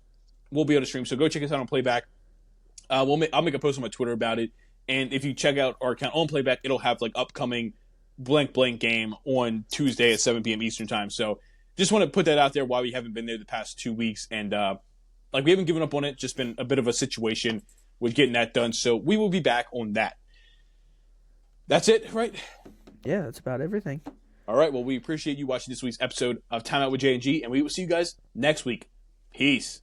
[SPEAKER 1] we'll be able to stream. So go check us out on Playback. I'll make a post on my Twitter about it. And if you check out our account on Playback, it'll have like upcoming blank game on Tuesday at 7 p.m. Eastern time. So just want to put that out there why we haven't been there the past 2 weeks. And we haven't given up on it. Just been a bit of a situation with getting that done. So we will be back on that. That's it, right?
[SPEAKER 2] Yeah, that's about everything.
[SPEAKER 1] All right. Well, we appreciate you watching this week's episode of Timeout with J&G, and we will see you guys next week. Peace.